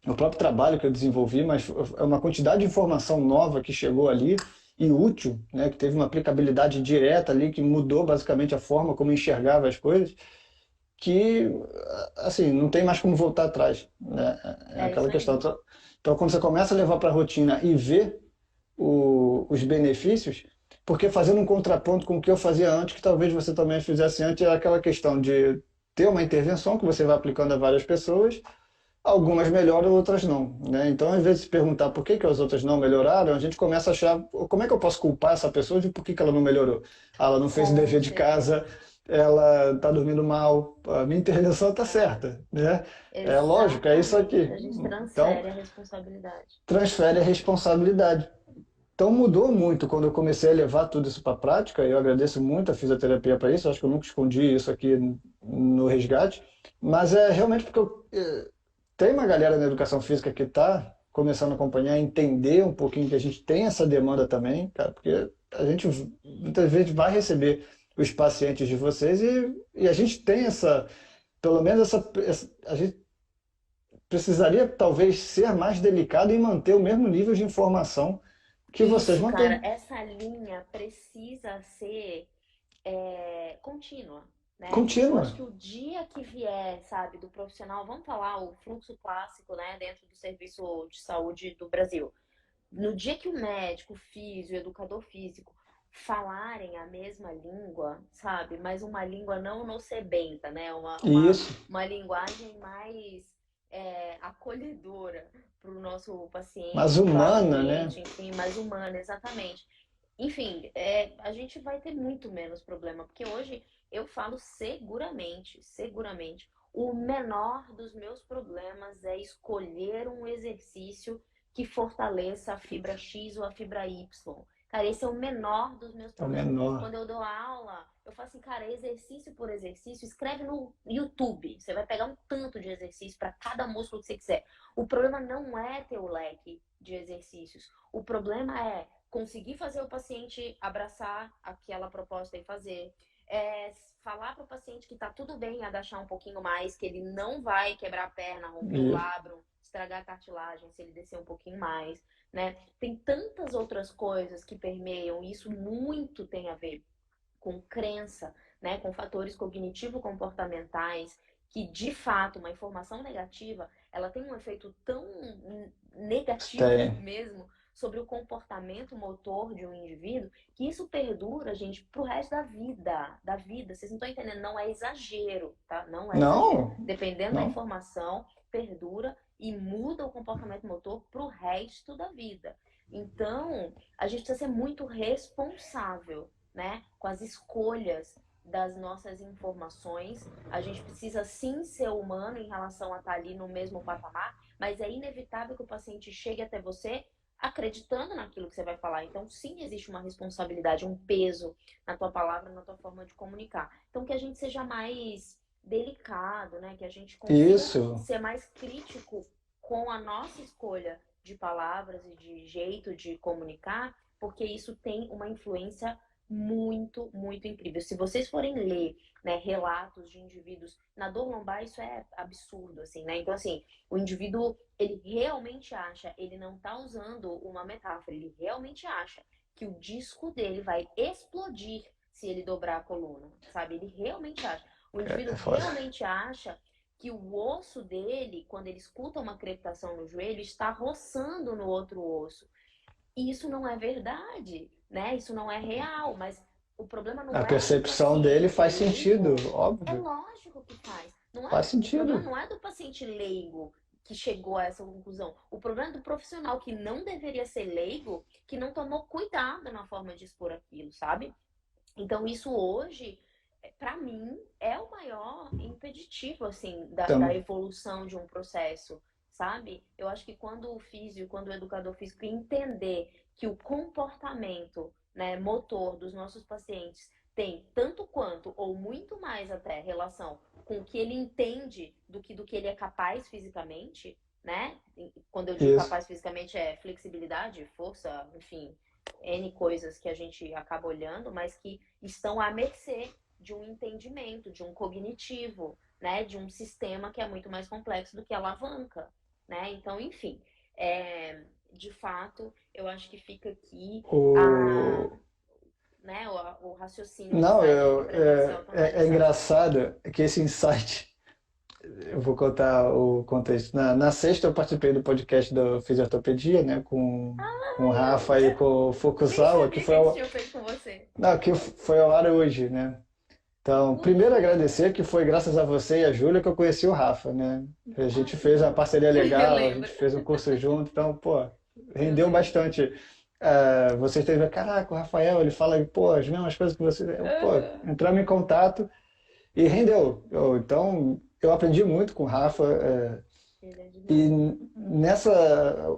[SPEAKER 2] o próprio trabalho que eu desenvolvi, mas é uma quantidade de informação nova que chegou ali e útil, né, que teve uma aplicabilidade direta ali, que mudou basicamente a forma como eu enxergava as coisas, que, assim, não tem mais como voltar atrás, né? É
[SPEAKER 1] É
[SPEAKER 2] aquela
[SPEAKER 1] isso
[SPEAKER 2] questão.
[SPEAKER 1] aí.
[SPEAKER 2] Então, quando você começa a levar para a rotina e ver os benefícios, porque fazendo um contraponto com o que eu fazia antes, que talvez você também fizesse antes, é aquela questão de ter uma intervenção que você vai aplicando a várias pessoas. Algumas melhoram, outras não, né? Então, às vezes, se perguntar por que que as outras não melhoraram, a gente começa a achar como é que eu posso culpar essa pessoa de por que que ela não melhorou? Ah, ela não fez o
[SPEAKER 1] Com
[SPEAKER 2] dever de casa,
[SPEAKER 1] certeza.
[SPEAKER 2] ela está dormindo mal, a minha intervenção está
[SPEAKER 1] É.
[SPEAKER 2] certa, né? É lógico, é isso
[SPEAKER 1] Exatamente.
[SPEAKER 2] aqui.
[SPEAKER 1] A gente
[SPEAKER 2] Então,
[SPEAKER 1] transfere a responsabilidade.
[SPEAKER 2] transfere a responsabilidade. Então mudou muito quando eu comecei a levar tudo isso para a prática. Eu agradeço muito a fisioterapia para isso. Acho que eu nunca escondi isso aqui no resgate. Mas é realmente porque tem uma galera na educação física que está começando a acompanhar, entender um pouquinho que a gente tem essa demanda também, cara, porque a gente muitas vezes vai receber os pacientes de vocês e a gente tem pelo menos a gente precisaria talvez ser mais delicado em manter o mesmo nível de informação que vocês
[SPEAKER 1] Isso, cara,
[SPEAKER 2] mantêm.
[SPEAKER 1] essa linha precisa ser contínua, né? Eu
[SPEAKER 2] Contínua.
[SPEAKER 1] acho que o dia que vier, sabe, do profissional, vamos falar o fluxo clássico, né, dentro do serviço de saúde do Brasil. No dia que o médico, o físio, o educador físico falarem a mesma língua, sabe, mas uma língua não nocebenta, né?
[SPEAKER 2] Isso.
[SPEAKER 1] Uma linguagem mais acolhedora para o nosso
[SPEAKER 2] Mas
[SPEAKER 1] paciente, para o
[SPEAKER 2] humana, né?
[SPEAKER 1] cliente, enfim, mais humana, exatamente. Enfim, a gente vai ter muito menos problema, porque hoje eu falo seguramente, seguramente, o menor dos meus problemas é escolher um exercício que fortaleça a fibra X ou a fibra Y. Cara, esse é o menor dos meus
[SPEAKER 2] É o
[SPEAKER 1] problemas.
[SPEAKER 2] menor.
[SPEAKER 1] Quando eu dou aula, eu falo assim, cara, exercício por exercício, escreve no YouTube. Você vai pegar um tanto de exercício para cada músculo que você quiser. O problema não é ter o leque de exercícios. O problema é conseguir fazer o paciente abraçar aquela proposta e fazer. É falar para o paciente que está tudo bem agachar um pouquinho mais, que ele não vai quebrar a perna, romper o
[SPEAKER 2] Isso.
[SPEAKER 1] labro, estragar a cartilagem se ele descer um pouquinho mais, né? Tem tantas outras coisas que permeiam, e isso muito tem a ver com crença, né? Com fatores cognitivo-comportamentais, que de fato uma informação negativa, ela tem um efeito tão negativo
[SPEAKER 2] Tem.
[SPEAKER 1] mesmo sobre o comportamento motor de um indivíduo, que isso perdura, gente, pro resto da vida, da vida. Vocês não estão entendendo, não é exagero, tá? Não é exagero.
[SPEAKER 2] Não,
[SPEAKER 1] Dependendo da
[SPEAKER 2] não.
[SPEAKER 1] informação, perdura e muda o comportamento motor pro resto da vida. Então, a gente precisa ser muito responsável, né, com as escolhas das nossas informações. A gente precisa sim ser humano em relação a estar ali no mesmo patamar, mas é inevitável que o paciente chegue até você acreditando naquilo que você vai falar. Então, sim, existe uma responsabilidade, um peso na tua palavra, na tua forma de comunicar. Então, que a gente seja mais delicado, né? Que a gente consiga
[SPEAKER 2] Isso.
[SPEAKER 1] ser mais crítico com a nossa escolha de palavras e de jeito de comunicar, porque isso tem uma influência muito, muito incrível. Se vocês forem ler, né, relatos de indivíduos na dor lombar, isso é absurdo, assim, né? Então, assim, o indivíduo, ele realmente acha, ele não tá usando uma metáfora, ele realmente acha que o disco dele vai explodir se ele dobrar a coluna, sabe? Ele realmente acha. O indivíduo
[SPEAKER 2] É foda.
[SPEAKER 1] realmente acha que o osso dele, quando ele escuta uma crepitação no joelho, está roçando no outro osso. E isso não é verdade, né? Isso não é real, mas o problema
[SPEAKER 2] A
[SPEAKER 1] não é do
[SPEAKER 2] percepção dele
[SPEAKER 1] paciente
[SPEAKER 2] faz sentido,
[SPEAKER 1] leigo. É
[SPEAKER 2] óbvio.
[SPEAKER 1] lógico que faz. Não é,
[SPEAKER 2] Faz
[SPEAKER 1] o problema
[SPEAKER 2] sentido.
[SPEAKER 1] não é do paciente leigo que chegou a essa conclusão. O problema é do profissional que não deveria ser leigo, que não tomou cuidado na forma de expor aquilo, sabe? Então, isso hoje, para mim, é o maior impeditivo, assim, da
[SPEAKER 2] Então,
[SPEAKER 1] evolução de um processo, sabe? Eu acho que quando o físico, quando o educador físico entender que o comportamento, né, motor dos nossos pacientes tem tanto quanto, ou muito mais até, relação com o que ele entende do que ele é capaz fisicamente, né? Quando eu digo
[SPEAKER 2] isso.
[SPEAKER 1] capaz fisicamente é flexibilidade, força, enfim, N coisas que a gente acaba olhando, mas que estão à mercê de um entendimento, de um cognitivo, né, de um sistema que é muito mais complexo do que a alavanca, né? Então, enfim, de fato, eu acho que fica aqui a,
[SPEAKER 2] O...
[SPEAKER 1] né, o raciocínio, o
[SPEAKER 2] Não,
[SPEAKER 1] insight aqui para a gente se
[SPEAKER 2] é
[SPEAKER 1] autoanalisar.
[SPEAKER 2] engraçado que esse insight, eu vou contar o contexto. Na sexta eu participei do podcast da Fisiortopedia, né, com o Rafa e com o
[SPEAKER 1] Nem
[SPEAKER 2] Fukuzawa,
[SPEAKER 1] sabia que eles tinham feito com você.
[SPEAKER 2] não, que foi ao ar hoje, né? Então, primeiro agradecer que foi graças a você e a Júlia que eu conheci o Rafa, né? A
[SPEAKER 1] Ai,
[SPEAKER 2] gente
[SPEAKER 1] que
[SPEAKER 2] fez uma
[SPEAKER 1] bom.
[SPEAKER 2] parceria
[SPEAKER 1] Eu
[SPEAKER 2] legal, a gente
[SPEAKER 1] lembro,
[SPEAKER 2] fez um curso junto, então, pô,
[SPEAKER 1] eu
[SPEAKER 2] rendeu
[SPEAKER 1] lembro.
[SPEAKER 2] bastante. Vocês teve, caraca, o Rafael, ele fala, pô, as mesmas coisas que você. Pô,
[SPEAKER 1] Uhum.
[SPEAKER 2] entramos em contato e rendeu. Então, eu aprendi muito com o Rafa.
[SPEAKER 1] Ele é
[SPEAKER 2] E
[SPEAKER 1] demais.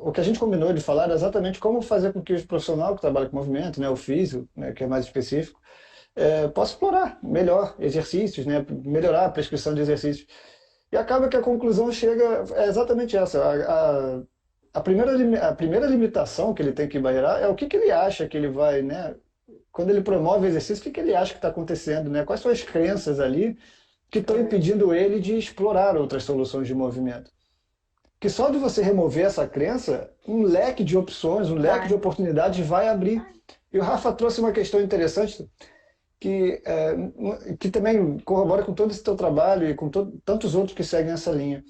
[SPEAKER 2] o que a gente combinou de falar era exatamente como fazer com que o profissional que trabalha com movimento, né, o físio, né, que é mais específico, possa explorar melhor exercícios, né, melhorar a prescrição de exercícios. E acaba que a conclusão chega é exatamente essa. A primeira limitação que ele tem que barrerar é o que ele acha que ele vai, né? Quando ele promove exercício, o que ele acha que está acontecendo, né? Quais são as crenças ali que estão
[SPEAKER 1] É,
[SPEAKER 2] impedindo ele de explorar outras soluções de movimento? Que só de você remover essa crença, um leque de opções, um leque de
[SPEAKER 1] vai.
[SPEAKER 2] oportunidades vai abrir.
[SPEAKER 1] Vai.
[SPEAKER 2] E o Rafa trouxe uma questão interessante que também corrobora com todo esse teu trabalho e com tantos outros que seguem essa linha.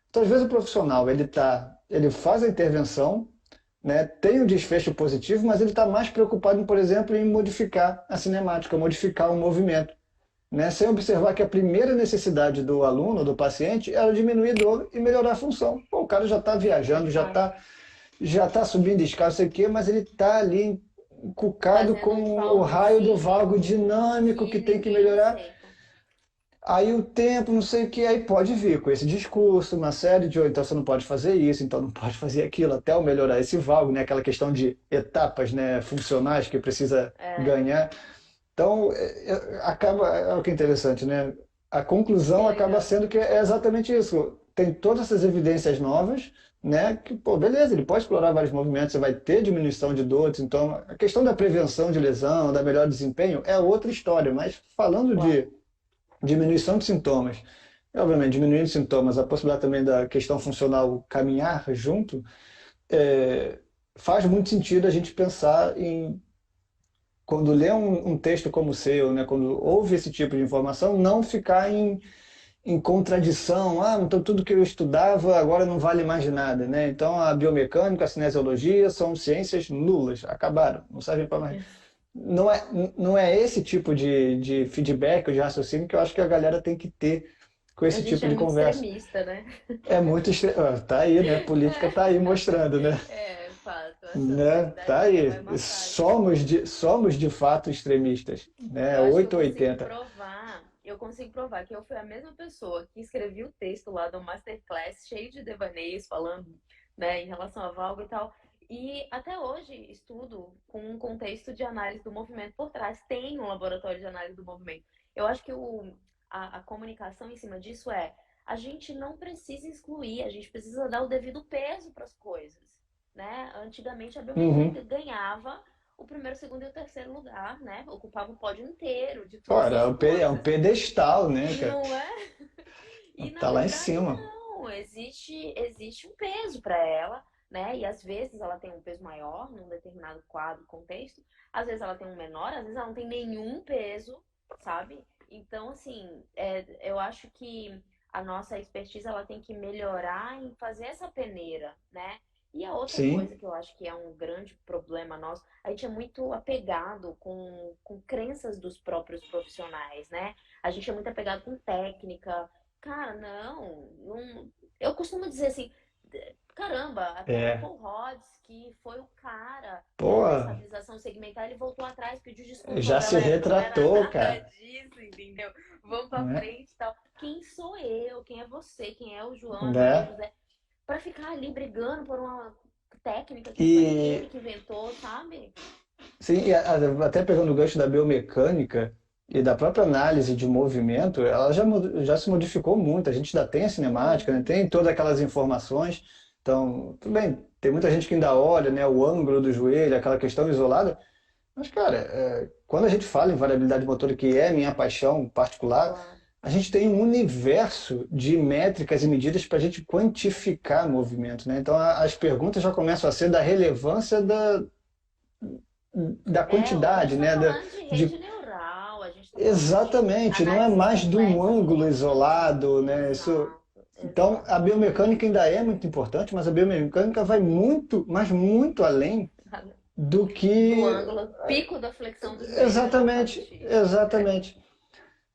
[SPEAKER 2] Então, às vezes o profissional ele faz a intervenção, né, tem um desfecho positivo, mas ele está mais preocupado, por exemplo, em modificar a cinemática, modificar o movimento, né, sem observar que a primeira necessidade do aluno, do paciente, era diminuir dor e melhorar a função. Pô, o cara já está
[SPEAKER 1] É
[SPEAKER 2] viajando,
[SPEAKER 1] fato.
[SPEAKER 2] já tá subindo escada, não sei o quê, mas ele está ali encucado
[SPEAKER 1] Fazendo um
[SPEAKER 2] com o
[SPEAKER 1] valgo
[SPEAKER 2] raio do valgo
[SPEAKER 1] cíclico
[SPEAKER 2] dinâmico
[SPEAKER 1] que
[SPEAKER 2] que tem que
[SPEAKER 1] ninguém
[SPEAKER 2] melhorar.
[SPEAKER 1] aceita.
[SPEAKER 2] Aí o tempo, não sei o que, aí pode vir com esse discurso, uma série de, então você não pode fazer isso, então não pode fazer aquilo, até eu melhorar esse valgo, né? Aquela questão de etapas, né, funcionais que precisa
[SPEAKER 1] É,
[SPEAKER 2] ganhar. Então, acaba, é o que é interessante, né? A
[SPEAKER 1] que
[SPEAKER 2] conclusão acaba
[SPEAKER 1] legal.
[SPEAKER 2] sendo que é exatamente isso. Tem todas essas evidências novas, né? Que, pô, beleza, ele pode explorar vários movimentos, você vai ter diminuição de dores. Então, a questão da prevenção de lesão, da melhor desempenho, é outra história. Mas falando
[SPEAKER 1] Claro.
[SPEAKER 2] de diminuição de sintomas, e, obviamente, diminuindo sintomas, a possibilidade também da questão funcional caminhar junto, é, faz muito sentido a gente pensar em quando lê um texto como o seu, né, quando ouve esse tipo de informação, não ficar em contradição. Ah, então tudo que eu estudava agora não vale mais de nada, né? Então a biomecânica, a cinesiologia são ciências nulas, acabaram, não servem para mais. Não é, não é esse tipo de feedback ou de raciocínio que eu acho que a galera tem que ter com
[SPEAKER 1] A
[SPEAKER 2] esse
[SPEAKER 1] gente
[SPEAKER 2] tipo
[SPEAKER 1] é
[SPEAKER 2] de
[SPEAKER 1] muito
[SPEAKER 2] conversa.
[SPEAKER 1] extremista, né?
[SPEAKER 2] É muito. Tá aí, né? Política tá aí mostrando, né?
[SPEAKER 1] Fato. Essa
[SPEAKER 2] Né?
[SPEAKER 1] dualidade
[SPEAKER 2] Tá
[SPEAKER 1] nunca vai
[SPEAKER 2] aí.
[SPEAKER 1] matar a gente.
[SPEAKER 2] Somos de fato extremistas, né?
[SPEAKER 1] Eu acho que
[SPEAKER 2] 880.
[SPEAKER 1] eu consigo provar que eu fui a mesma pessoa que escrevi o texto lá do Masterclass, cheio de devaneios, falando, né, em relação a valgo e tal. E até hoje estudo com um contexto de análise do movimento por trás. Tem um laboratório de análise do movimento. Eu acho que a comunicação em cima disso a gente não precisa excluir, a gente precisa dar o devido peso para as coisas, né? Antigamente a biomecânica
[SPEAKER 2] Uhum.
[SPEAKER 1] ganhava o primeiro, o segundo e o terceiro lugar, né? Ocupava o pódio inteiro de
[SPEAKER 2] Pô,
[SPEAKER 1] todas as
[SPEAKER 2] é um
[SPEAKER 1] coisas.
[SPEAKER 2] pedestal, né, cara?
[SPEAKER 1] Não é? E na
[SPEAKER 2] Tá lá em
[SPEAKER 1] verdade
[SPEAKER 2] cima.
[SPEAKER 1] não, existe um peso para ela, né? E às vezes ela tem um peso maior num determinado quadro, contexto, às vezes ela tem um menor, às vezes ela não tem nenhum peso, sabe? Então, assim, eu acho que a nossa expertise ela tem que melhorar em fazer essa peneira, né? E a outra
[SPEAKER 2] Sim,
[SPEAKER 1] coisa que eu acho que é um grande problema nosso, a gente é muito apegado com crenças dos próprios profissionais, né? A gente é muito apegado com técnica. Cara, não. Eu costumo dizer assim, caramba, até o
[SPEAKER 2] é.
[SPEAKER 1] Paul Rodgers, que foi o cara,
[SPEAKER 2] Pô,
[SPEAKER 1] da estabilização segmentar, ele voltou atrás, pediu desculpa,
[SPEAKER 2] já se
[SPEAKER 1] galera, não era
[SPEAKER 2] retratou,
[SPEAKER 1] nada
[SPEAKER 2] cara,
[SPEAKER 1] disso, entendeu? Vamos pra
[SPEAKER 2] né?
[SPEAKER 1] frente e tal. Quem sou eu? Quem é você? Quem é o João, a Maria
[SPEAKER 2] Né?
[SPEAKER 1] José? Pra ficar ali brigando por uma técnica que foi ele
[SPEAKER 2] E
[SPEAKER 1] que inventou, sabe?
[SPEAKER 2] sim, até pegando o gancho da biomecânica e da própria análise de movimento, ela já se modificou muito. A gente ainda tem a cinemática, né?
[SPEAKER 1] Muito.
[SPEAKER 2] Tem todas aquelas informações. Então, tudo bem, tem muita gente que ainda olha, né, o ângulo do joelho, aquela questão isolada. Mas, cara, quando a gente fala em variabilidade motora, que é minha paixão particular,
[SPEAKER 1] Claro.
[SPEAKER 2] a gente tem um universo de métricas e medidas para a gente quantificar movimento, né? Então, as perguntas já começam a ser da relevância da
[SPEAKER 1] Hoje a gente
[SPEAKER 2] quantidade,
[SPEAKER 1] está
[SPEAKER 2] né?
[SPEAKER 1] falando de
[SPEAKER 2] De,
[SPEAKER 1] rede neural, a gente está falando de
[SPEAKER 2] exatamente, não é
[SPEAKER 1] análises
[SPEAKER 2] mais de um
[SPEAKER 1] complexas do
[SPEAKER 2] ângulo
[SPEAKER 1] movimento.
[SPEAKER 2] isolado, né?
[SPEAKER 1] Exato,
[SPEAKER 2] Então, a
[SPEAKER 1] exato.
[SPEAKER 2] biomecânica ainda é muito importante, mas a biomecânica vai muito, mas muito além do
[SPEAKER 1] Do
[SPEAKER 2] que
[SPEAKER 1] ângulo, pico da flexão do joelho é
[SPEAKER 2] exatamente,
[SPEAKER 1] exatamente isso.
[SPEAKER 2] exatamente,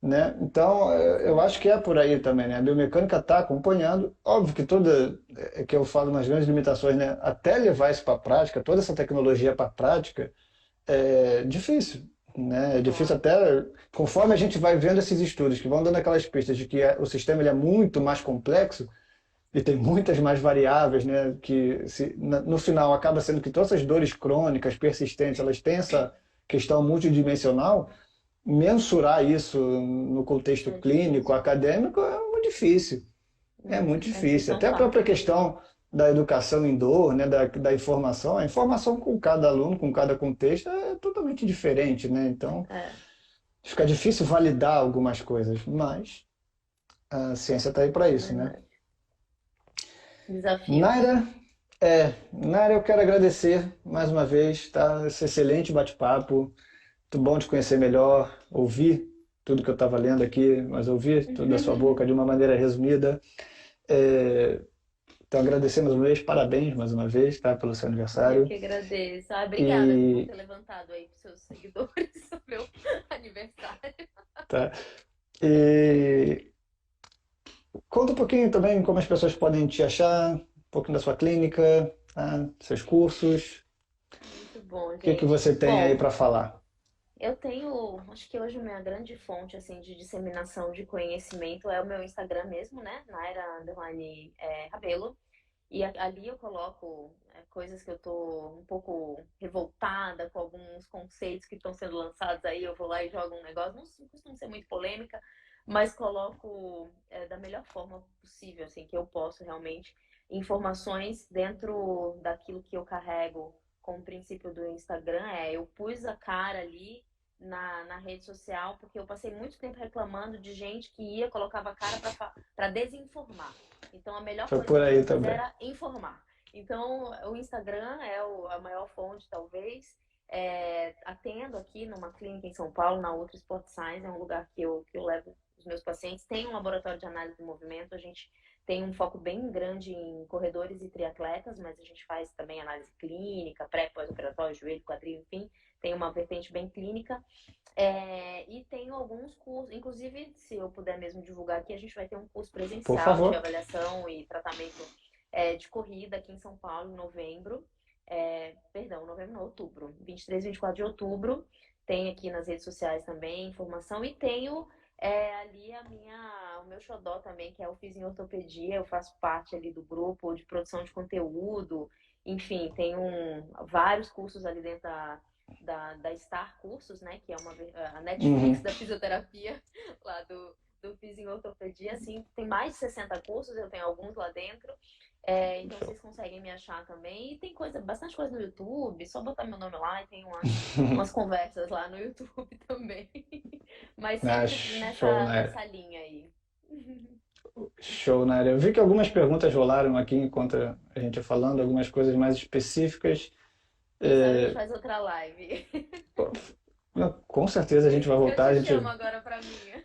[SPEAKER 2] né? Então, eu acho que é por aí também, né? A biomecânica está acompanhando, óbvio que toda, que eu falo nas grandes limitações, né? Até levar isso para a prática, toda essa tecnologia para a prática, é difícil, né? É difícil
[SPEAKER 1] Claro.
[SPEAKER 2] até, conforme a gente vai vendo esses estudos que vão dando aquelas pistas de que o sistema ele é muito mais complexo e tem muitas mais variáveis, né? Que no final acaba sendo que todas essas dores crônicas persistentes, elas têm essa questão multidimensional. Mensurar isso no contexto
[SPEAKER 1] É
[SPEAKER 2] clínico,
[SPEAKER 1] difícil.
[SPEAKER 2] acadêmico, é muito difícil. É muito
[SPEAKER 1] É difícil,
[SPEAKER 2] difícil.
[SPEAKER 1] é um
[SPEAKER 2] Até a
[SPEAKER 1] fato.
[SPEAKER 2] própria questão da educação em dor, né, da informação, a informação com cada aluno, com cada contexto, é totalmente diferente, né? Então,
[SPEAKER 1] É,
[SPEAKER 2] fica difícil validar algumas coisas, mas a ciência está aí para
[SPEAKER 1] é
[SPEAKER 2] isso, né?
[SPEAKER 1] verdade. Desafios.
[SPEAKER 2] Naira, Naira, eu quero agradecer mais uma vez, tá? Esse excelente bate-papo. Muito bom te conhecer melhor, ouvir tudo que eu estava lendo aqui, mas ouvir tudo da sua boca de uma maneira resumida. É, então, agradecer mais uma vez, parabéns mais uma vez, tá, pelo seu
[SPEAKER 1] Eu
[SPEAKER 2] aniversário.
[SPEAKER 1] que agradeço. Ah, obrigada, viu, por
[SPEAKER 2] E,
[SPEAKER 1] ter levantado aí para seus seguidores o meu aniversário.
[SPEAKER 2] tá, e conta um pouquinho também como as pessoas podem te achar, um pouquinho da sua clínica, tá, seus cursos,
[SPEAKER 1] Muito bom,
[SPEAKER 2] o que que
[SPEAKER 1] gente.
[SPEAKER 2] você tem aí
[SPEAKER 1] Bom,
[SPEAKER 2] para falar.
[SPEAKER 1] Eu tenho, acho que hoje a minha grande fonte assim de disseminação de conhecimento é o meu Instagram mesmo, né? Naira underline Rabelo. E ali eu coloco coisas que eu tô um pouco revoltada com alguns conceitos que estão sendo lançados aí. Eu vou lá e jogo um negócio, não costuma ser muito polêmica, mas coloco da melhor forma possível, assim, que eu posso realmente, informações dentro daquilo que eu carrego como princípio do Instagram. Eu pus a cara ali na rede social porque eu passei muito tempo reclamando de gente que ia, colocava a cara para desinformar. Então, a melhor
[SPEAKER 2] Foi
[SPEAKER 1] coisa
[SPEAKER 2] por
[SPEAKER 1] que eu
[SPEAKER 2] aí
[SPEAKER 1] podia fazer
[SPEAKER 2] também.
[SPEAKER 1] era informar. Então, o Instagram é a maior fonte, talvez. Atendo aqui numa clínica em São Paulo, na Ultra Sport Science, é um lugar que eu levo os meus pacientes. Tem um laboratório de análise do movimento, a gente tem um foco bem grande em corredores e triatletas, mas a gente faz também análise clínica, pré, pós-operatório, joelho, quadril, enfim, tem uma vertente bem clínica. E tenho alguns cursos, inclusive, se eu puder mesmo divulgar aqui, a gente vai ter um curso
[SPEAKER 2] Por
[SPEAKER 1] presencial de
[SPEAKER 2] favor.
[SPEAKER 1] avaliação e tratamento de corrida aqui em São Paulo, em novembro. Perdão, novembro não, outubro. 23 e 24 de outubro. Tem aqui nas redes sociais também informação. E tenho ali o meu xodó também, que é o Fiz em Ortopedia. Eu faço parte ali do grupo de produção de conteúdo. Enfim, tem vários cursos ali dentro da Star Cursos, né? Que é a Netflix
[SPEAKER 2] Uhum.
[SPEAKER 1] da fisioterapia, lá do Fisioterapia, assim, tem mais de 60 cursos, eu tenho alguns lá dentro. Então
[SPEAKER 2] Show.
[SPEAKER 1] vocês conseguem me achar também. E tem bastante coisa no YouTube, só botar meu nome lá e tem umas conversas lá no YouTube também. Mas
[SPEAKER 2] Ah,
[SPEAKER 1] sempre
[SPEAKER 2] show,
[SPEAKER 1] nessa
[SPEAKER 2] Naira.
[SPEAKER 1] linha aí.
[SPEAKER 2] Show, Naira. Eu vi que algumas perguntas rolaram aqui enquanto a gente ia falando, algumas coisas mais específicas.
[SPEAKER 1] Quem sabe a gente
[SPEAKER 2] É,
[SPEAKER 1] faz outra live.
[SPEAKER 2] pô, com certeza a gente vai
[SPEAKER 1] Eu
[SPEAKER 2] voltar.
[SPEAKER 1] te
[SPEAKER 2] A
[SPEAKER 1] chamo
[SPEAKER 2] gente,
[SPEAKER 1] agora pra minha.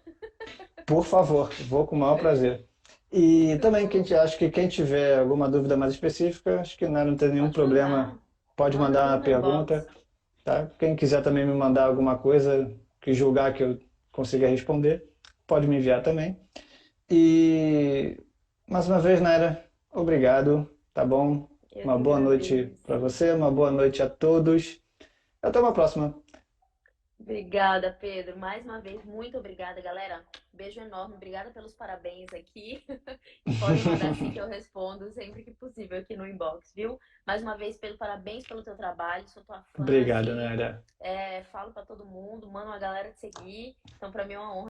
[SPEAKER 2] por favor, vou com o maior prazer. E também,
[SPEAKER 1] Show.
[SPEAKER 2] acho que quem tiver alguma dúvida mais específica, acho que não tem nenhum
[SPEAKER 1] Pode
[SPEAKER 2] problema,
[SPEAKER 1] mandar.
[SPEAKER 2] pode
[SPEAKER 1] Manda
[SPEAKER 2] mandar
[SPEAKER 1] tudo
[SPEAKER 2] uma
[SPEAKER 1] no inbox.
[SPEAKER 2] pergunta, tá? Quem quiser também me mandar alguma coisa que julgar que eu consiga responder, pode me enviar também. E mais uma vez, Naira, obrigado, tá bom?
[SPEAKER 1] Eu
[SPEAKER 2] Uma
[SPEAKER 1] que
[SPEAKER 2] boa noite para
[SPEAKER 1] agradeço.
[SPEAKER 2] você, uma boa noite a todos. Até uma próxima.
[SPEAKER 1] Obrigada, Pedro. Mais uma vez, muito obrigada, galera. Beijo enorme. Obrigada pelos parabéns aqui. E podem mandar assim que eu respondo sempre que possível aqui no inbox, viu? Mais uma vez, Pedro, parabéns pelo teu trabalho. Sou tua fã,
[SPEAKER 2] Obrigado,
[SPEAKER 1] assim.
[SPEAKER 2] Naira.
[SPEAKER 1] Falo para todo mundo, mando a galera te seguir. Então, para mim é uma honra.